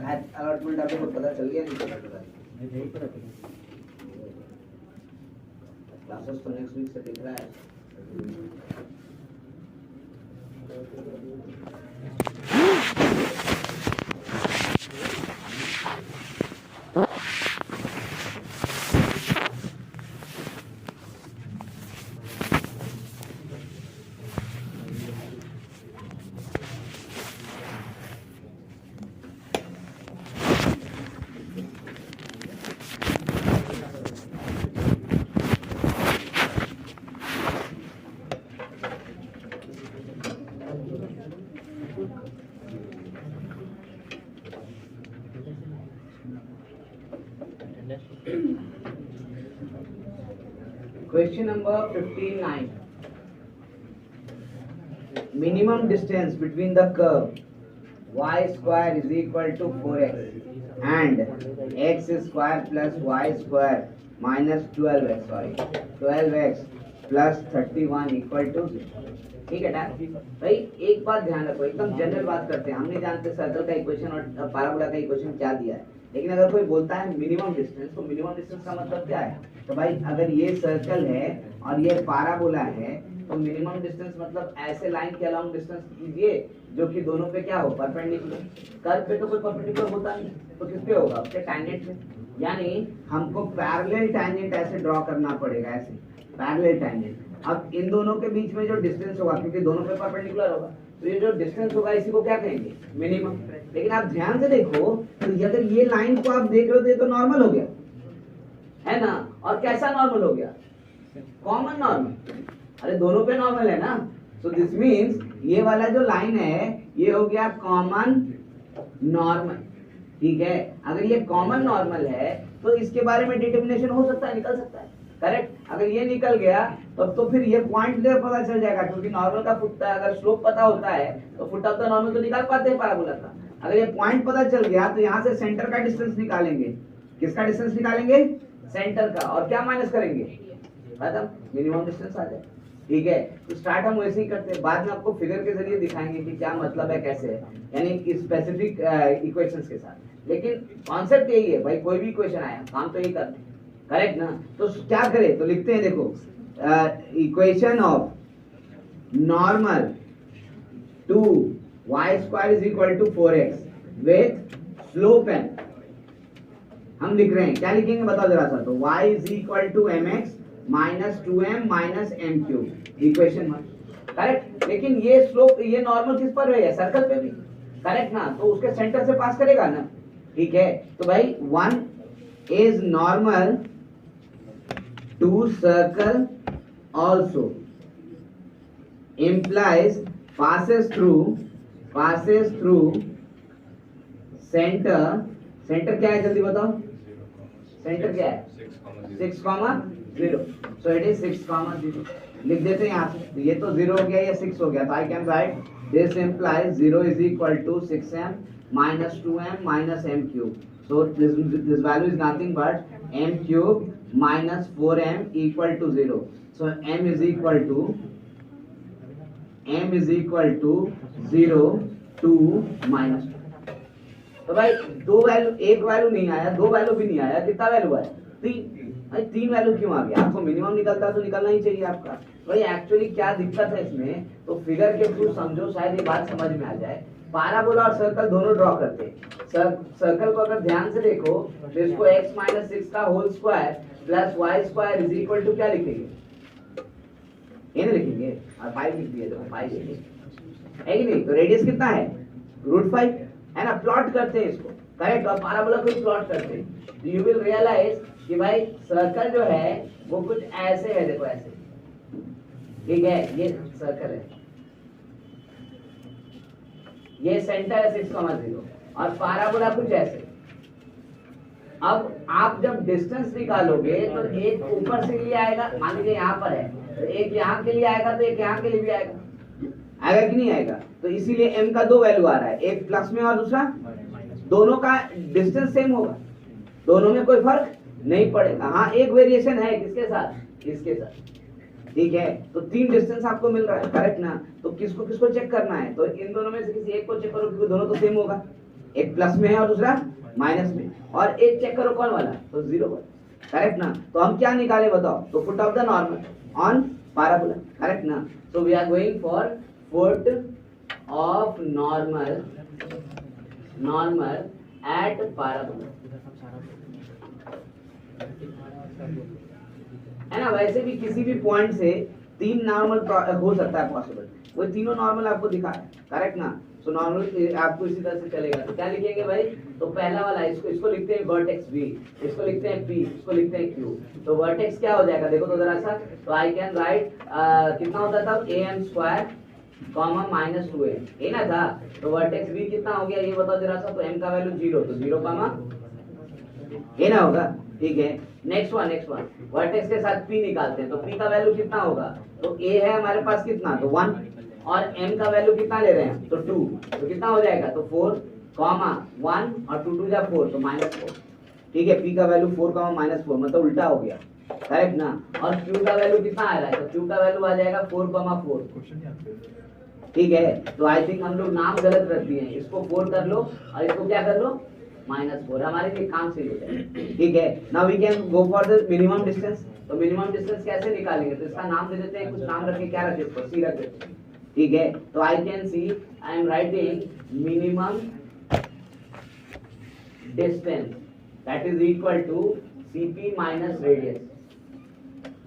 Allotment आपको पता चल गया नहीं पता क्लासेस तो नेक्स्ट वीक से दिख रहा है। Question number 59. Minimum distance between the curve y square is equal to 4x and x square plus y square minus 12x plus 31 equal to 0. ठीक है ना भाई, एक बात ध्यान रखो, एकदम जनरल बात करते हैं, हम नहीं जानते सर्कल का इक्वेशन और पैराबोला का इक्वेशन क्या दिया है, लेकिन अगर कोई बोलता है मिनिमम डिस्टेंस, तो मिनिमम डिस्टेंस का मतलब क्या है? तो भाई अगर ये सर्कल है और ये पैराबोला है, तो मिनिमम डिस्टेंस मतलब ऐसे लाइन के अलोंग डिस्टेंस कीजिए जो कि दोनों पे क्या हो, परपेंडिकुलर। कर्व पे तो कोई परपेंडिकुलर होता नहीं, तो किस पे होगा? उसके टैंजेंट में। यानी हमको पैरेलल टैंजेंट ऐसे ड्रॉ करना पड़ेगा, ऐसे पैरेलल टैंजेंट। अब इन दोनों के बीच में जो डिस्टेंस होगा, क्योंकि दोनों पे परपेंडिकुलर होगा, तो ये जो डिस्टेंस होगा इसी को क्या कहेंगे? मिनिमम। लेकिन आप ध्यान से देखो, तो अगर ये लाइन को आप देख रहे हो, ये तो नॉर्मल हो गया है ना। और कैसा नॉर्मल हो गया? Common normal. अरे दोनों पे नॉर्मल है ना, सो दिस मीन्स ये वाला जो लाइन है ये हो गया कॉमन नॉर्मल। ठीक है, अगर ये कॉमन नॉर्मल है तो इसके बारे में डिटर्मिनेशन हो सकता है, निकल सकता है, करेक्ट। अगर ये निकल गया तो फिर ये पॉइंट दे पता चल जाएगा, क्योंकि नॉर्मल का फुट, अगर स्लोप पता होता है तो फुट ऑफ द नॉर्मल तो निकाल पाते हैं पैराबोला का। अगर ये पॉइंट पता चल गया तो यहाँ से सेंटर का डिस्टेंस निकालेंगे। किसका डिस्टेंस निकालेंगे? सेंटर का। और क्या माइनस करेंगे? खत्म, मिनिमम डिस्टेंस आ जाए। ठीक है, तो स्टार्ट हम वैसे ही करते हैं, बाद में आपको फिगर के जरिए दिखाएंगे कि क्या मतलब है, कैसे है, यानी स्पेसिफिक इक्वेशंस के साथ। लेकिन कॉन्सेप्ट यही है भाई, कोई भी इक्वेशन आया काम तो यही करते हैं, करेक्ट ना। तो क्या करें, तो लिखते हैं, देखो equation of normal to y square is equal to 4x with slope n। हम लिख रहे हैं, क्या लिखेंगे बताओ जरा सा। तो y is equal to mx minus 2m minus m cube, equation 1, correct. लेकिन ये स्लोप, ये नॉर्मल किस पर है? सर्कल पे भी, करेक्ट ना, तो उसके सेंटर से पास करेगा ना। ठीक है, तो भाई 1 is normal to circle also implies passes through center। Centre क्या है जल्दी बताओ, सेंटर क्या है? 6,0। So it is 6,0। लिख देते हैं यहाँ से, ये तो 0 हो गया, ये 6 हो गया, तो I can write this implies 0 is equal to 6m minus 2m minus m cube। So this value is nothing but m cube minus 4m equal to 0। So m is equal to 0 2 minus 2। तो भाई दो value, एक value नहीं आया, दो value भी नहीं आया, कितना वैल्यू आया? 3। भाई 3 वैल्यू क्यों आ गया? आपको मिनिमम निकलता तो निकलना ही चाहिए आपका। भाई एक्चुअली क्या दिक्कत है इसमें, तो फिगर के थ्रू समझो, शायद ये बात समझ में आ जाए। पैराबोला और सर्कल दोनों ड्रॉ करते हैं। सर्कल को अगर ध्यान से देखो तो इसको x माइनस 6 का whole square plus y square is equal to क्या लिखेंगे? ये नहीं लिखेंगे, और 5 लिख दिए, तो 5 लिखेंगे, है कि नहीं। तो रेडियस कितना है? √5 है ना। प्लॉट करते हैं इसको, करेक्ट, और पैराबोला को प्लॉट करते हैं, तो यू विल रियलाइज कि भाई सर्कल जो है वो कुछ ऐसे है, देखो ऐसे, ठीक है, ये सर्कल है, ये सेंटर है 6,0 और पैराबोला कुछ ऐसे। अब आप जब डिस्टेंस निकालोगे तो एक ऊपर से लिए आएगा, मान लीजिए यहाँ पर है, तो एक यहाँ के लिए आएगा, तो एक यहाँ के लिए भी आएगा, आएगा कि नहीं आएगा? तो इसीलिए m का 2 वैल्यू आ रहा है, एक प्लस में और दूसरा, दोनों का डिस्टेंस सेम होगा, दोनों में कोई फर्क नहीं पड़ेगा। हाँ एक वेरिएशन है, किसके साथ? इसके साथ। ठीक है, तो 3 डिस्टेंस आपको मिल रहा है, करेक्ट ना। तो किसको किसको चेक करना है? तो इन दोनों में से किसी एक को चेक करो, क्योंकि दोनों तो सेम होगा। एक प्लस में है और दूसरा माइनस में, और एक चेक करो कौन वाला, तो 0 वाला, करेक्ट ना। तो हम क्या निकाले बताओ, तो foot of the normal on parabola, correct ना। So we are going for foot of normal at parabola, है ना। वैसे भी किसी भी पॉइंट से 3 नॉर्मल हो सकता है पॉसिबल, वो तीनों नॉर्मल आपको दिखा है, करेक्ट ना। सो नॉर्मल आपको इसी तरह से चलेगा। तो क्या लिखेंगे भाई, तो पहला वाला इसको लिखते हैं वर्टेक्स V, इसको लिखते हैं P, इसको लिखते हैं Q। तो वर्टेक्स क्या हो जाएगा देखो तो जरा सा, तो आई कैन राइट कितना होता था am² माइनस 2m, ये ना था। तो वर्टेक्स V कितना हो गया ये बताओ जरा सा, तो m का वैल्यू 0, तो 0 कामा ये ना होगा, ठीक है। नेक्स्ट वन वर्टेक्स के साथ P निकालते हैं, तो P का वैल्यू कितना होगा, तो A है हमारे पास कितना, तो 1, और M का वैल्यू कितना ले रहे हैं, तो 2, तो कितना हो जाएगा, तो 4 कॉमा 1 और 2 2 जा 4, तो -4, ठीक है। P का वैल्यू 4 कॉमा -4 मतलब उल्टा हो गया, करेक्ट ना। और Q का वैल्यू कितना आ रहा है, तो Q का वैल्यू आ जाएगा 4 कॉमा 4, ठीक है। तो आई थिंक हम लोग नाम गलत रख दिए हैं, इसको 4 कर लो और इसको क्या कर लो -4, हमारे लिए काम सही हो जाए, ठीक है। Now we can go for the minimum distance. तो मिनिमम डिस्टेंस कैसे निकालेंगे, तो इसका नाम दे देते हैं, कुछ नाम रख के क्या रख देते हैं, सी रख देते हैं, ठीक है। तो I can see I am writing minimum distance that is equal to CP minus radius,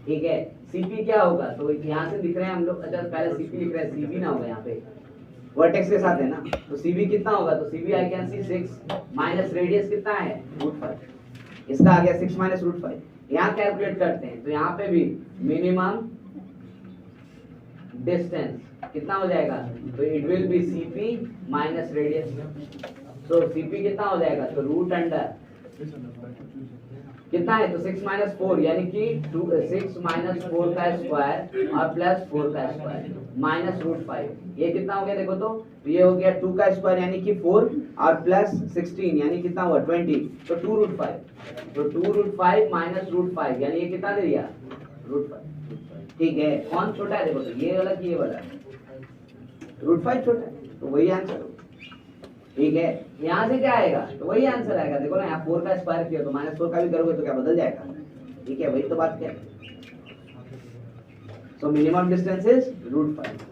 ठीक है। CP क्या होगा, तो यहाँ से लिख रहे हैं हम लोग, अच्छा पहले CP लिख रहे हैं, CP ना होगा यहाँ पे, वर्टेक्स के साथ है ना। तो CB कितना होगा, तो CB I can C 6 minus radius कितना है √5, इसका आ गया 6 माइनस √5। यहाँ कैलकुलेट करते हैं, तो यहाँ पे भी मिनिमम डिस्टेंस कितना हो जाएगा, तो it will B CP minus radius. तो CP कितना हो जाएगा, तो रूट अंडर कितना है, तो 6 माइनस 4 यानी कि 6 माइनस 4 का स्क्वायर और प्लस 4 का स्क्वायर माइनस √5, ये कितना हो गया देखो तो ये हो गया 2 का स्क्वायर यानी कि 4 और प्लस 16 यानी कितना हुआ 20, तो 2√5, तो 2√5 माइनस √5 यानी ये कितना दे दिया √5, ठीक है। कौन छोटा है देखो, तो ये वाला कि ये वाला, √5 छोटा है, तो वही आंसर होगा, ठीक है। यहाँ से क्या आएगा, तो वही आंसर आएगा, देखो ना यहाँ 4 का स्क्वायर किया तो -4 का भी करोगे तो क्या बदल जाएगा, ठीक है, वही तो बात क्या है। So minimum distance is √5।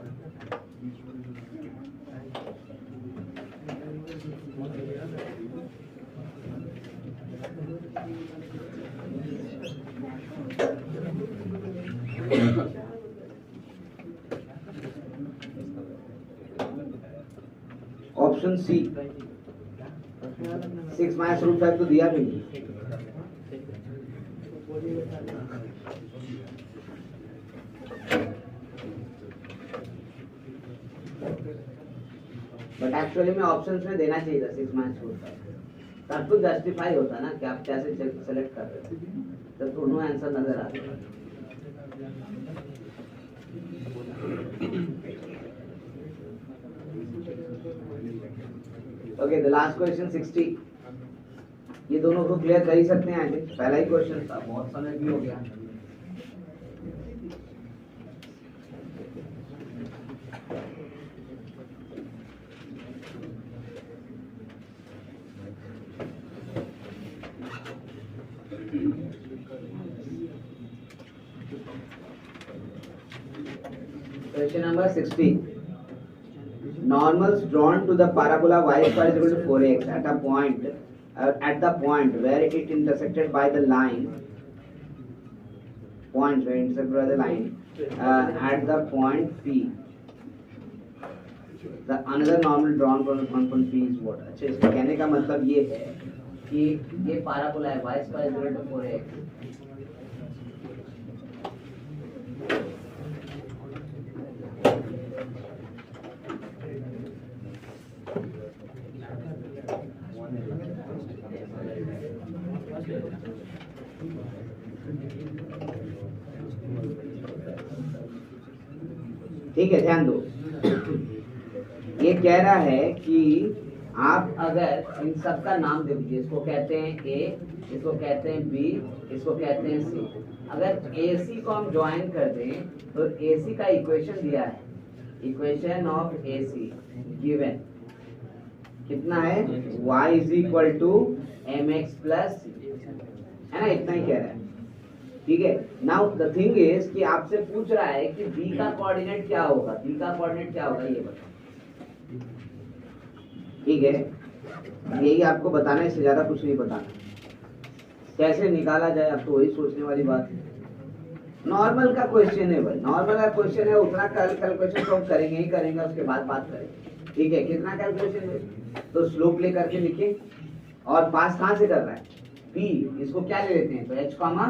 Option C 6 minus √5 तो दिया भी नहीं, बट एक्चुअली में ऑप्शंस में देना चाहिए था 6 माइनस √5, तब तो जस्टिफाई होता ना कि आप कैसे सेलेक्ट कर रहे हो, तब दोनों आंसर नजर आते हैं। ओके द लास्ट क्वेश्चन 60, ये दोनों को क्लियर कर ही सकते हैं, आज पहला ही क्वेश्चन था, बहुत समय भी हो गया। Question number 60. Normals drawn to the parabola y square is equal to 4x at the point where it intersected by the line. Points where intersected by the line at the point P. The another normal drawn from the point P is what? अच्छा इसका कहने का मतलब ये है कि ये parabola है y square is equal to 4x. ठीक है, ध्यान दो, ये कह रहा है कि आप अगर इन सब का नाम दे दीजिए, इसको कहते हैं A, इसको कहते हैं B, इसको कहते हैं C। अगर AC को हम ज्वाइन कर दें तो AC का इक्वेशन दिया है, इक्वेशन ऑफ AC गिवन कितना है y is equal to m x plus, है ना, इतना ही कह रहा है। ठीक है, नाउ द थिंग इज कि आपसे पूछ रहा है कि b का कोऑर्डिनेट क्या होगा, b का कोऑर्डिनेट क्या होगा ये बताओ। ठीक है, यही आपको बताना है, इससे ज्यादा कुछ नहीं बताना। कैसे निकाला जाए अब तो वही सोचने वाली बात है। नॉर्मल का क्वेश्चन है भाई, नॉर्मल का क्वेश्चन है, उतना कैलकुलेशन तो हम करेंगे ही करेंगे, उसके बाद बात करेंगे। ठीक है, कितना कैलकुलेशन है, तो स्लोप लेकर के लिखे, और पास कहाँ से कर रहा है b, इसको क्या ले लेते हैं, तो h कॉमा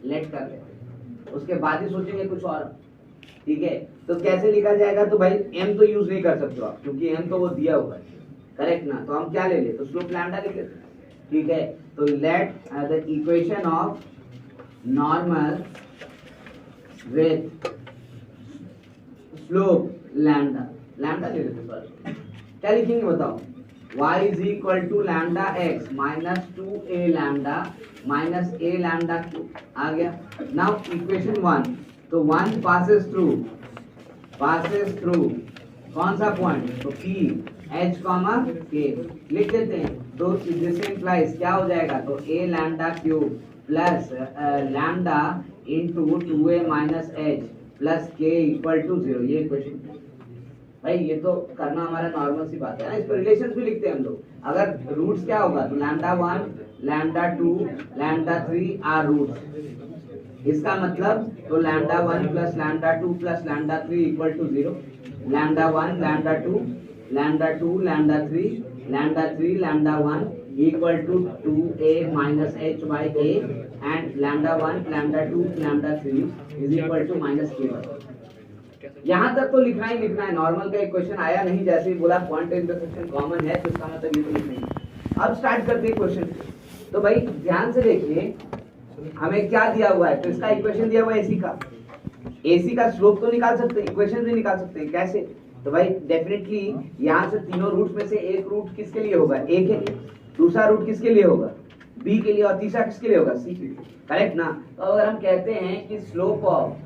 लेट कर लेते हैं, उसके बाद ही सोचेंगे कुछ और। ठीक है, तो कैसे लिखा जाएगा, तो भाई m तो यूज नहीं कर सकते आप, क्योंकि m तो वो दिया हुआ है, करेक्ट ना, तो हम क्या ले ले, तो स्लोप लैम्डा लिख लेते हैं। ठीक है, तो let the equation of normal with slope lambda, lambda ले लेते हैं, क्या लिखेंगे बताओ, y is equal to lambda x minus 2a lambda minus a lambda cube आ गया। now equation 1, तो 1 passes through कौन सा पॉइंट, तो p h कॉमा k लिख देते हैं, तो दिस इंप्लाइज क्या हो जाएगा, तो a lambda cube plus lambda into 2a minus h plus k equal to 0, ये इक्वेशन। भाई ये तो करना हमारा नॉर्मल सी बात है ना, इस पर रिलेशंस भी लिखते हैं हम लोग। अगर रूट्स क्या होगा, तो lambda 1 lambda 2 lambda 3 are roots, इसका मतलब तो lambda 1 plus lambda 2 plus lambda 3 equal to 0, lambda 1 lambda 2 lambda 2 lambda 3 lambda 1 equal to 2a minus h by a and lambda 1 lambda 2 lambda 3 is equal to minus k। यहाँ तक तो लिखना ही लिखना है, normal का एक क्वेश्चन आया नहीं, जैसे ही बोला पॉइंट इंटरसेक्शन कॉमन है, तो इसका मतलब ये तो लिखना ही। अब स्टार्ट करते हैं क्वेश्चन। तो भाई ध्यान से देखिए, हमें क्या दिया हुआ है, तो इसका इक्वेशन दिया हुआ है एसी का, एसी का स्लोप तो निकाल सकते हैं, इक्वेशन भी निकाल सकते हैं, कैसे, तो भाई डेफिनेटली यहाँ से तीनों रूट्स में से एक रूट किसके लिए होगा, ए के लिए, दूसरा रूट किसके लिए होगा, बी के लिए, और तीसरा किसके लिए होगा, सी के लिए, करेक्ट ना। तो अगर हम कहते हैं कि slope of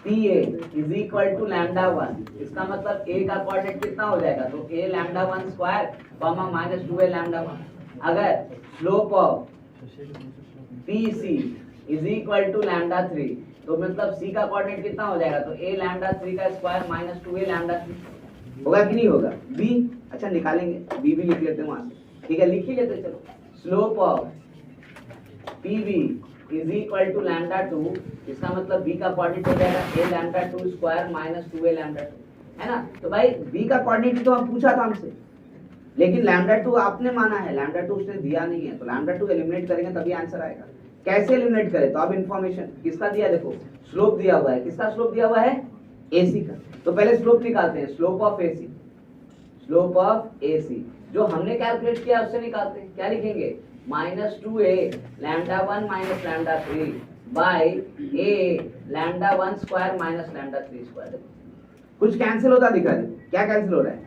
PA is equal to lambda 1, इसका मतलब A का कोऑर्डिनेट कितना हो जाएगा, तो A lambda 1 square comma minus 2A lambda 1। अगर slope of PC is equal to lambda 3, तो मतलब C का कोऑर्डिनेट कितना हो जाएगा, तो A लैम्डा 3 का स्क्वायर माइनस 2A लैम्डा 3, होगा कि नहीं होगा। B अच्छा निकालेंगे, B भी लिख लेते हैं वहां से, ठीक है, लिख ही लेते, चलो slope of PB is equal to lambda 2, इसका मतलब b का कोऑर्डिनेट हो जाएगा a lambda 2 square minus 2a lambda 2, है ना। तो भाई b का कोऑर्डिनेट तो हम पूछा था हमसे, लेकिन लैम्डा 2 आपने माना है, लैम्डा 2 उसने दिया नहीं है, तो लैम्डा 2 एलिमिनेट करेंगे तभी आंसर आएगा। कैसे एलिमिनेट करें, तो अब इंफॉर्मेशन किसका दिया, देखो स्लोप दिया हुआ है, किसका स्लोप दिया हुआ है, ac का, तो पहले स्लोप निकालते हैं, slope of ac, slope of ac जो हमने कैलकुलेट किया उससे निकालते हैं, क्या लिखेंगे, minus 2a lambda 1 minus lambda 3 by a lambda 1 square minus lambda 3 square. कुछ कैंसिल होता दिखा दे, क्या कैंसिल हो रहा है,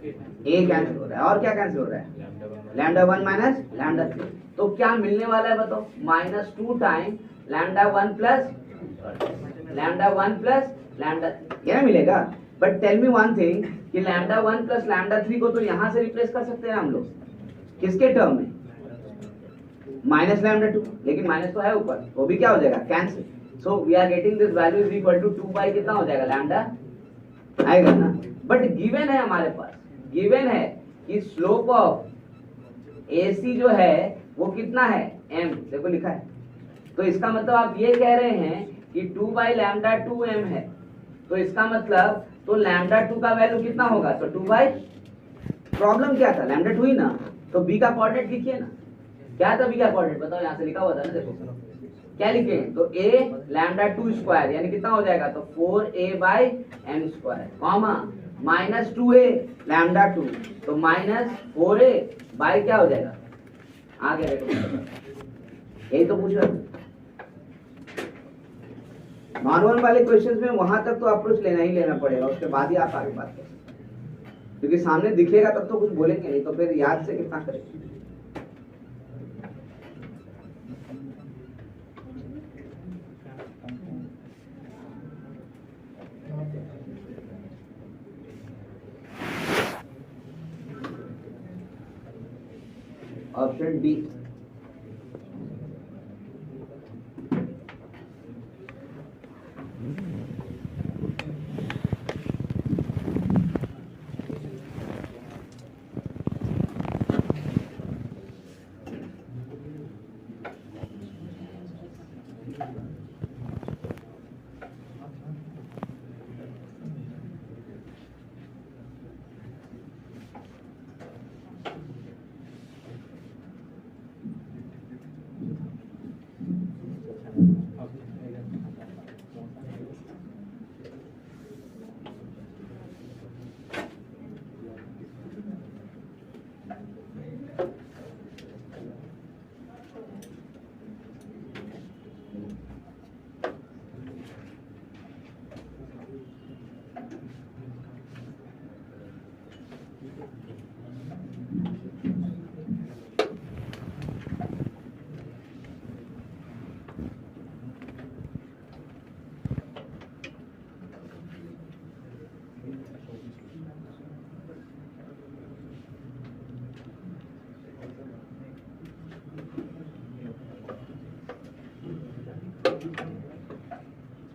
a कैंसिल हो रहा है, और क्या कैंसिल हो रहा है, लैम्डा 1 माइनस लैम्डा 3, तो क्या मिलने वाला है बताओ, minus 2 time lambda 1 plus lambda 1 plus lambda, क्या मिलेगा। But tell me one thing कि लैम्डा 1 प्लस लैम्डा 3 को तो यहाँ से रिप्लेस कर सकते हैं हम लोग, किसके टर्म में, माइनस लैम्डा 2, लेकिन माइनस तो है ऊपर, वो भी क्या हो जाएगा, cancel. So we are getting this value is equal to 2 by कितना हो जाएगा, लैम्डा आएगा ना। बट गिवन है हमारे पास, गिवन है कि स्लोप ऑफ AC जो है वो कितना है, m, देखो लिखा है, तो इसका मतलब आप ये कह रहे हैं कि 2 बाई लैम्डा 2 m है, तो इसका मतलब तो लैम्डा 2 का वैल्यू कितना होगा, तो 2 बाई, प्रॉब्लम क्या था, लैम्डा 2 ही ना, तो b का कोऑर्डिनेट लिखिए ना, क्या था b का कोऑर्डिनेट बताओ, यहाँ से लिखा हुआ था ना, देखो क्या लिखे, तो a लैम्डा 2 स्क्वायर यानी कितना हो जाएगा, तो 4a by m square comma minus 2a lambda 2, तो माइनस 4a बाई क्या हो जाएगा, आ गया देखो, यही तो पूछ रहा। नॉर्मल वाले क्वेश्चंस में वहां तक तो अप्रोच लेना ही लेना पड़ेगा, उसके बाद ही आप आगे बात कर सकते हैं, क्योंकि सामने दिखेगा तब तो कुछ बोलेंगे नहीं, तो फिर याद से कितना करेंगे। Option D.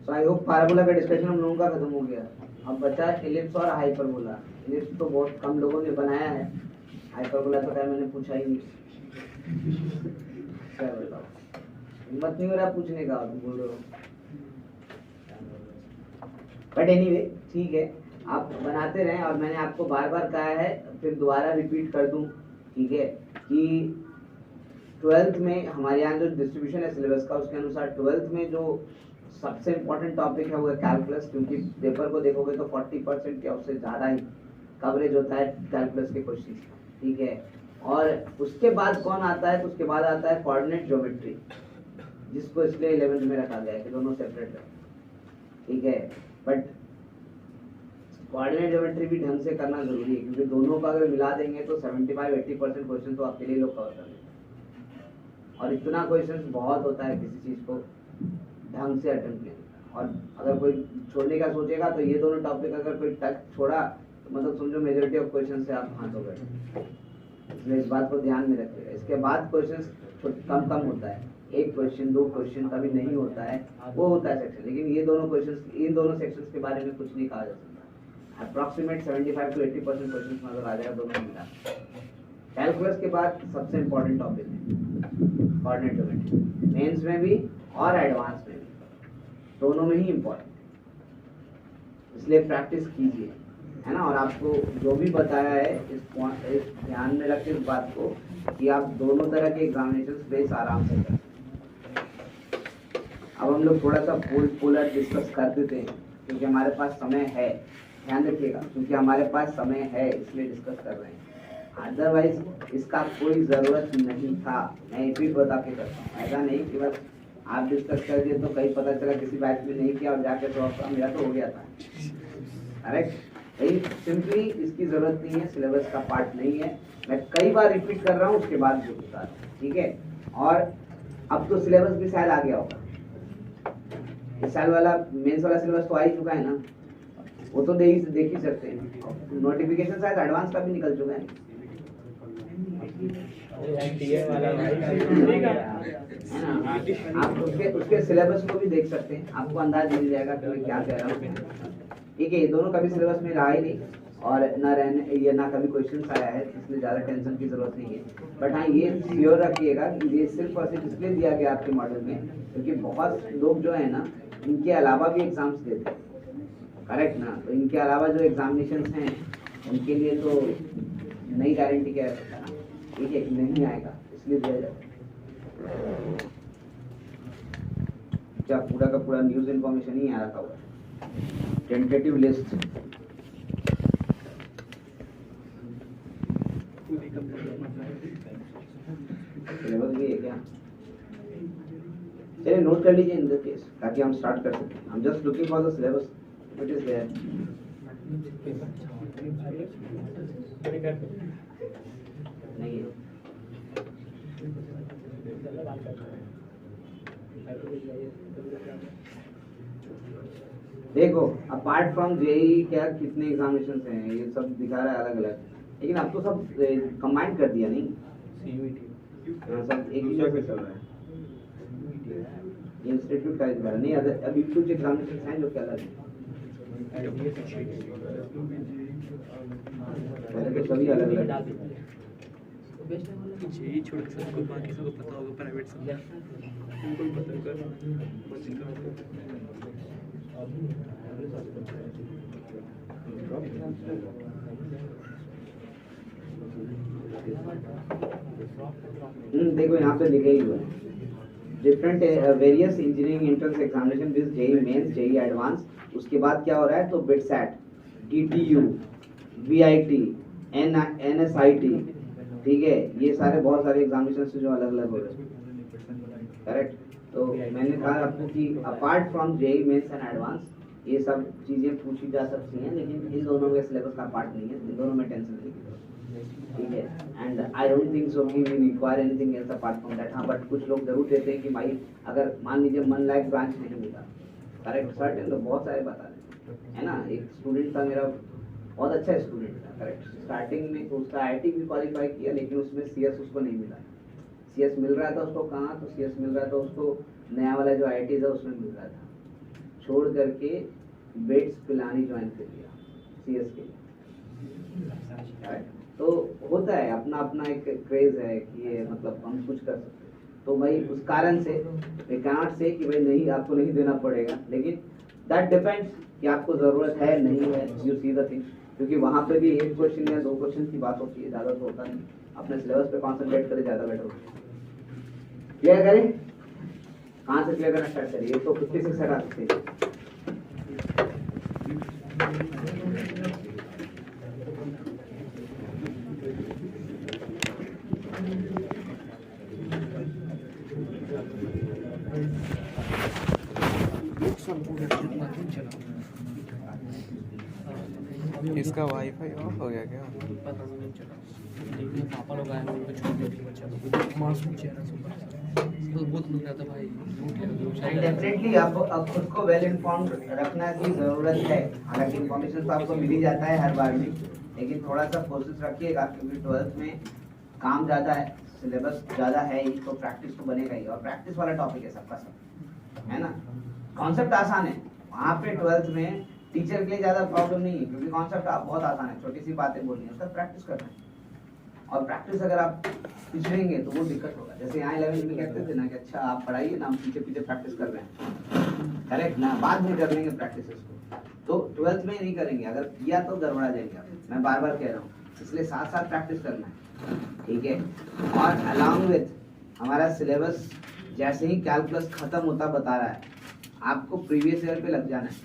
I hope parabola का डिस्कशन हम लोगों का खत्म हो गया। अब बचा इलिप्स और हाइपरबोला। इलिप्स तो बहुत कम लोगों ने बनाया है, हाइपरबोला तो क्या मैंने पूछा ही नहीं। क्या बताओ, हिम्मत नहीं हो रहा पूछने का, तुम बोल रहे हो। बट एनीवे ठीक है, आप बनाते रहें। और मैंने आपको बार बार कहा है, फिर दोबारा रिपीट कर दूं, ठीक है, कि 12th में हमारे यहाँ जो डिस्ट्रीब्यूशन है सिलेबस का, उसके अनुसार 12th में जो सबसे इम्पोर्टेंट टॉपिक है वो है कैलकुलस। क्योंकि पेपर को देखोगे तो 40% या उससे ज़्यादा ही कवरेज होता है कैलकुलस के क्वेश्चन, ठीक है। और उसके बाद कौन आता है, तो उसके बाद आता है कोऑर्डिनेट ज्योमेट्री, जिसको इसलिए 11th में रखा गया है कि दोनों सेपरेट है, ठीक है। बट कोऑर्डिनेट ज्योमेट्री भी ढंग से करना जरूरी है, क्योंकि दोनों का अगर मिला देंगे तो 75-80% क्वेश्चन तो आपके लिए लोग कवर कर लेंगे। और इतना क्वेश्चन बहुत होता है किसी चीज़ को ढंग से अटेम्प्ट किया। और अगर कोई छोड़ने का सोचेगा तो ये दोनों टॉपिक अगर कोई टच छोड़ा तो मतलब समझो मेजॉरिटी ऑफ क्वेश्चन से आप हाथ हो गए। इसलिए इस बात को ध्यान में रखिएगा। इसके बाद क्वेश्चन कम होता है, 1 क्वेश्चन 2 क्वेश्चन कभी नहीं होता है, वो होता है सेक्शन। लेकिन ये दोनों क्वेश्चन, इन दोनों सेक्शंस के बारे में कुछ नहीं कहा जा सकता। अप्रॉक्सीमेट 75-80% क्वेश्चन नजर आ जाएगा दोनों मिला। कैलकुलस के बाद सबसे इम्पोर्टेंट टॉपिक है कोऑर्डिनेट ज्योमेट्री, मेंस में भी और एडवांस में भी, दोनों में ही इम्पोर्टेंट। इसलिए प्रैक्टिस कीजिए, है ना। और आपको जो भी बताया है इस ध्यान में रखें इस बात को कि आप दोनों तरह के एग्जामिनेशन बेस आराम से करें। अब हम लोग थोड़ा सा पोलर डिस्कस कर देते हैं, क्योंकि हमारे पास समय है। ध्यान रखिएगा, क्योंकि हमारे पास समय है इसलिए डिस्कस कर रहे हैं, अदरवाइज इसका कोई ज़रूरत नहीं था। मैं एक भी बता के करता हूँ, ऐसा नहीं कि बस आप डिस्कस कर दिए तो कहीं पता चला किसी बैच में नहीं किया और जाके तो आपका मेरा तो हो गया था। करेक्ट, यही सिंपली इसकी ज़रूरत नहीं है, सिलेबस का पार्ट नहीं है। मैं कई बार रिपीट कर रहा हूँ, उसके बाद जो बता रहा हूँ, ठीक है। और अब तो सिलेबस भी शायद आ गया होगा, इस साल वाला मेंस वाला सिलेबस तो आ ही चुका है ना, वो तो देख ही सकते हैं। नोटिफिकेशन शायद एडवांस का भी निकल चुका है, आप उसके सिलेबस को भी देख सकते हैं, आपको अंदाज मिल जाएगा कि मैं क्या कह रहा हूँ, ठीक है। ये दोनों कभी सिलेबस में रहा ही नहीं, और ना कभी क्वेश्चन आया है, इसलिए ज़्यादा टेंशन की जरूरत नहीं है। बट हाँ, ये श्योर रखिएगा कि ये सिर्फ और सिर्फ इसलिए दिया गया आपके मॉडल में क्योंकि बहुत लोग जो है ना, इनके अलावा भी एग्जाम्स देते हैं, करेक्ट ना। तो इनके अलावा जो एग्जामिनेशन हैं उनके लिए तो नई गारंटी क्या है, ठीक है, कि नहीं आएगा, इसलिए दिया जाता है। क्या पूरा का पूरा न्यूज़ इन्फॉर्मेशन ही आया था, टेंटेटिव लिस्ट। सिलेबस भी है क्या? चलिए नोट कर लीजिए इन द केस, ताकि हम स्टार्ट कर सकें। I am just looking for the syllabus, what is there. नहीं है। देखो, अपार्ट फ्रॉम जेई क्या कितने एग्जामिनेशन हैं, ये सब दिखा रहा है अलग अलग, लेकिन अब तो सब कंबाइन कर दिया नहीं, सब एक ही जगह चल रहा है। इंस्टीट्यूट का इधर नहीं, अभी कुछ एग्जामिनेशन हैं जो क्या अलग है, पहले तो सभी अलग अलग। यही छोड़ सबको, बाकी सबको पता होगा प्राइवेट सब उनको भी पता देखो यहाँ पे लिखे ही हुआ है different various engineering entrance examination this JEE mains JEE advance, उसके बाद क्या हो रहा है तो बिटसैट, टीटीयू, वीआईटी, एनएसआईटी, ठीक है, ये सारे बहुत सारे एग्जामिनेशन जो अलग अलग हो रहे हैं, करेक्ट। तो मैंने कहा आपको कि apart from JEE mains and advance ये सब चीजें पूछी जा सकती हैं, लेकिन इन दोनों के सिलेबस का पार्ट नहीं है, इन दोनों में टेंशन नहीं है, ठीक है। And I don't think so कि we require anything else apart from that. हाँ, बट कुछ लोग जरूर देते हैं कि भाई अगर मान लीजिए मन लाइक ब्रांच नहीं मिला, करेक्ट, सर्टेन तो बहुत सारे बता रहे है ना। एक स्टूडेंट था मेरा, बहुत अच्छा स्टूडेंट था, करेक्ट, स्टार्टिंग में तो उसका आईटी भी क्वालिफाई किया, लेकिन उसमें सीएस उसको नहीं मिला। सीएस मिल रहा था उसको कहाँ, तो सीएस मिल रहा था उसको नया वाला जो आईटी था उसमें मिल रहा था, छोड़ करके बेट्स पिलानी ज्वाइन कर लिया सीएस के लिए। तो होता है, अपना अपना एक क्रेज है कि ये मतलब हम कुछ कर सकते हैं, तो भाई उस कारण से वी कैनॉट से कि भाई नहीं आपको नहीं देना पड़ेगा, लेकिन दैट डिपेंड्स कि आपको जरूरत है नहीं है, यू सी द थिंग, क्योंकि वहाँ पे भी एक क्वेश्चन या 2 क्वेश्चन की बात होती है, ज़्यादा तो होता नहीं। अपने सिलेबस पे कॉन्सेंट्रेट करें, ज़्यादा बेटर होता है। क्लियर करें, कहाँ से क्लियर करना स्टार्ट करिए, तो 56 हटा सकते हैं। इसका वाईफाई ऑफ हो गया क्या? पापा लोग आए उनको छोड़ने के लिए बच्चा मास्क नीचे है तो बहुत लग रहा था भाई। डेफिनेटली आप अब खुद को वेल इन्फॉर्म्ड रखना की जरूरत है। हालांकि इन्फॉर्मेशन तो आपको मिल ही जाता है हर बार में, लेकिन थोड़ा सा कोशिश रखिएगा, क्योंकि 12th में काम ज़्यादा है, सिलेबस ज़्यादा है ही, तो प्रैक्टिस तो बनेगा ही, और प्रैक्टिस वाला टॉपिक है सबका सब, है ना। कॉन्सेप्ट आसान है, वहाँ पे 12th में टीचर के लिए ज़्यादा प्रॉब्लम नहीं है, क्योंकि कॉन्सेप्ट बहुत आसान है, छोटी सी बातें बोलनी है, उसका प्रैक्टिस करना है। और प्रैक्टिस अगर आप पिछड़ेंगे तो वो दिक्कत होगा। जैसे यहाँ 11th में कहते थे ना कि अच्छा आप पढ़ाइए ना, हम पीछे पीछे प्रैक्टिस कर रहे हैं, करेक्ट ना, बाद में कर लेंगे प्रैक्टिस इसको, तो 12th में नहीं करेंगे, अगर किया तो गड़बड़ा जाएंगे आप, मैं बार बार कह रहा हूँ, इसलिए साथ साथ प्रैक्टिस करना है, ठीक है। और अलॉन्ग विथ हमारा सिलेबस जैसे ही कैलकुलस खत्म होता बता रहा है, आपको प्रीवियस ईयर पे लग जाना है,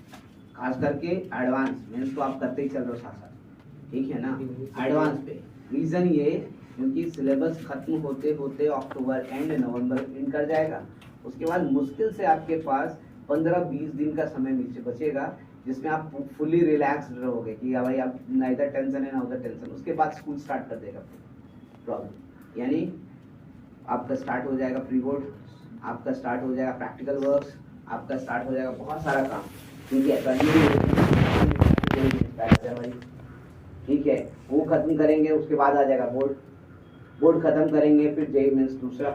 खास करके एडवांस मीन्स तो आप करते ही चल रहे हो साथ साथ, ठीक है ना। एडवांस पे रीजन ये क्योंकि सिलेबस खत्म होते होते अक्टूबर एंड नवंबर एंड कर जाएगा, उसके बाद मुश्किल से आपके पास 15-20 दिन का समय नीचे बचेगा, जिसमें आप फुली रिलैक्स रहोगे कि भाई आप ना इधर टेंशन है ना उधर टेंशन। उसके बाद स्कूल स्टार्ट कर देगा प्रॉब्लम, यानी आपका स्टार्ट हो जाएगा प्री बोर्ड, आपका स्टार्ट हो जाएगा प्रैक्टिकल वर्क्स, आपका स्टार्ट हो जाएगा बहुत सारा काम, ठीक है। ठीक है, वो खत्म करेंगे, उसके बाद आ जाएगा बोर्ड खत्म करेंगे, फिर जेईई मेंस दूसरा,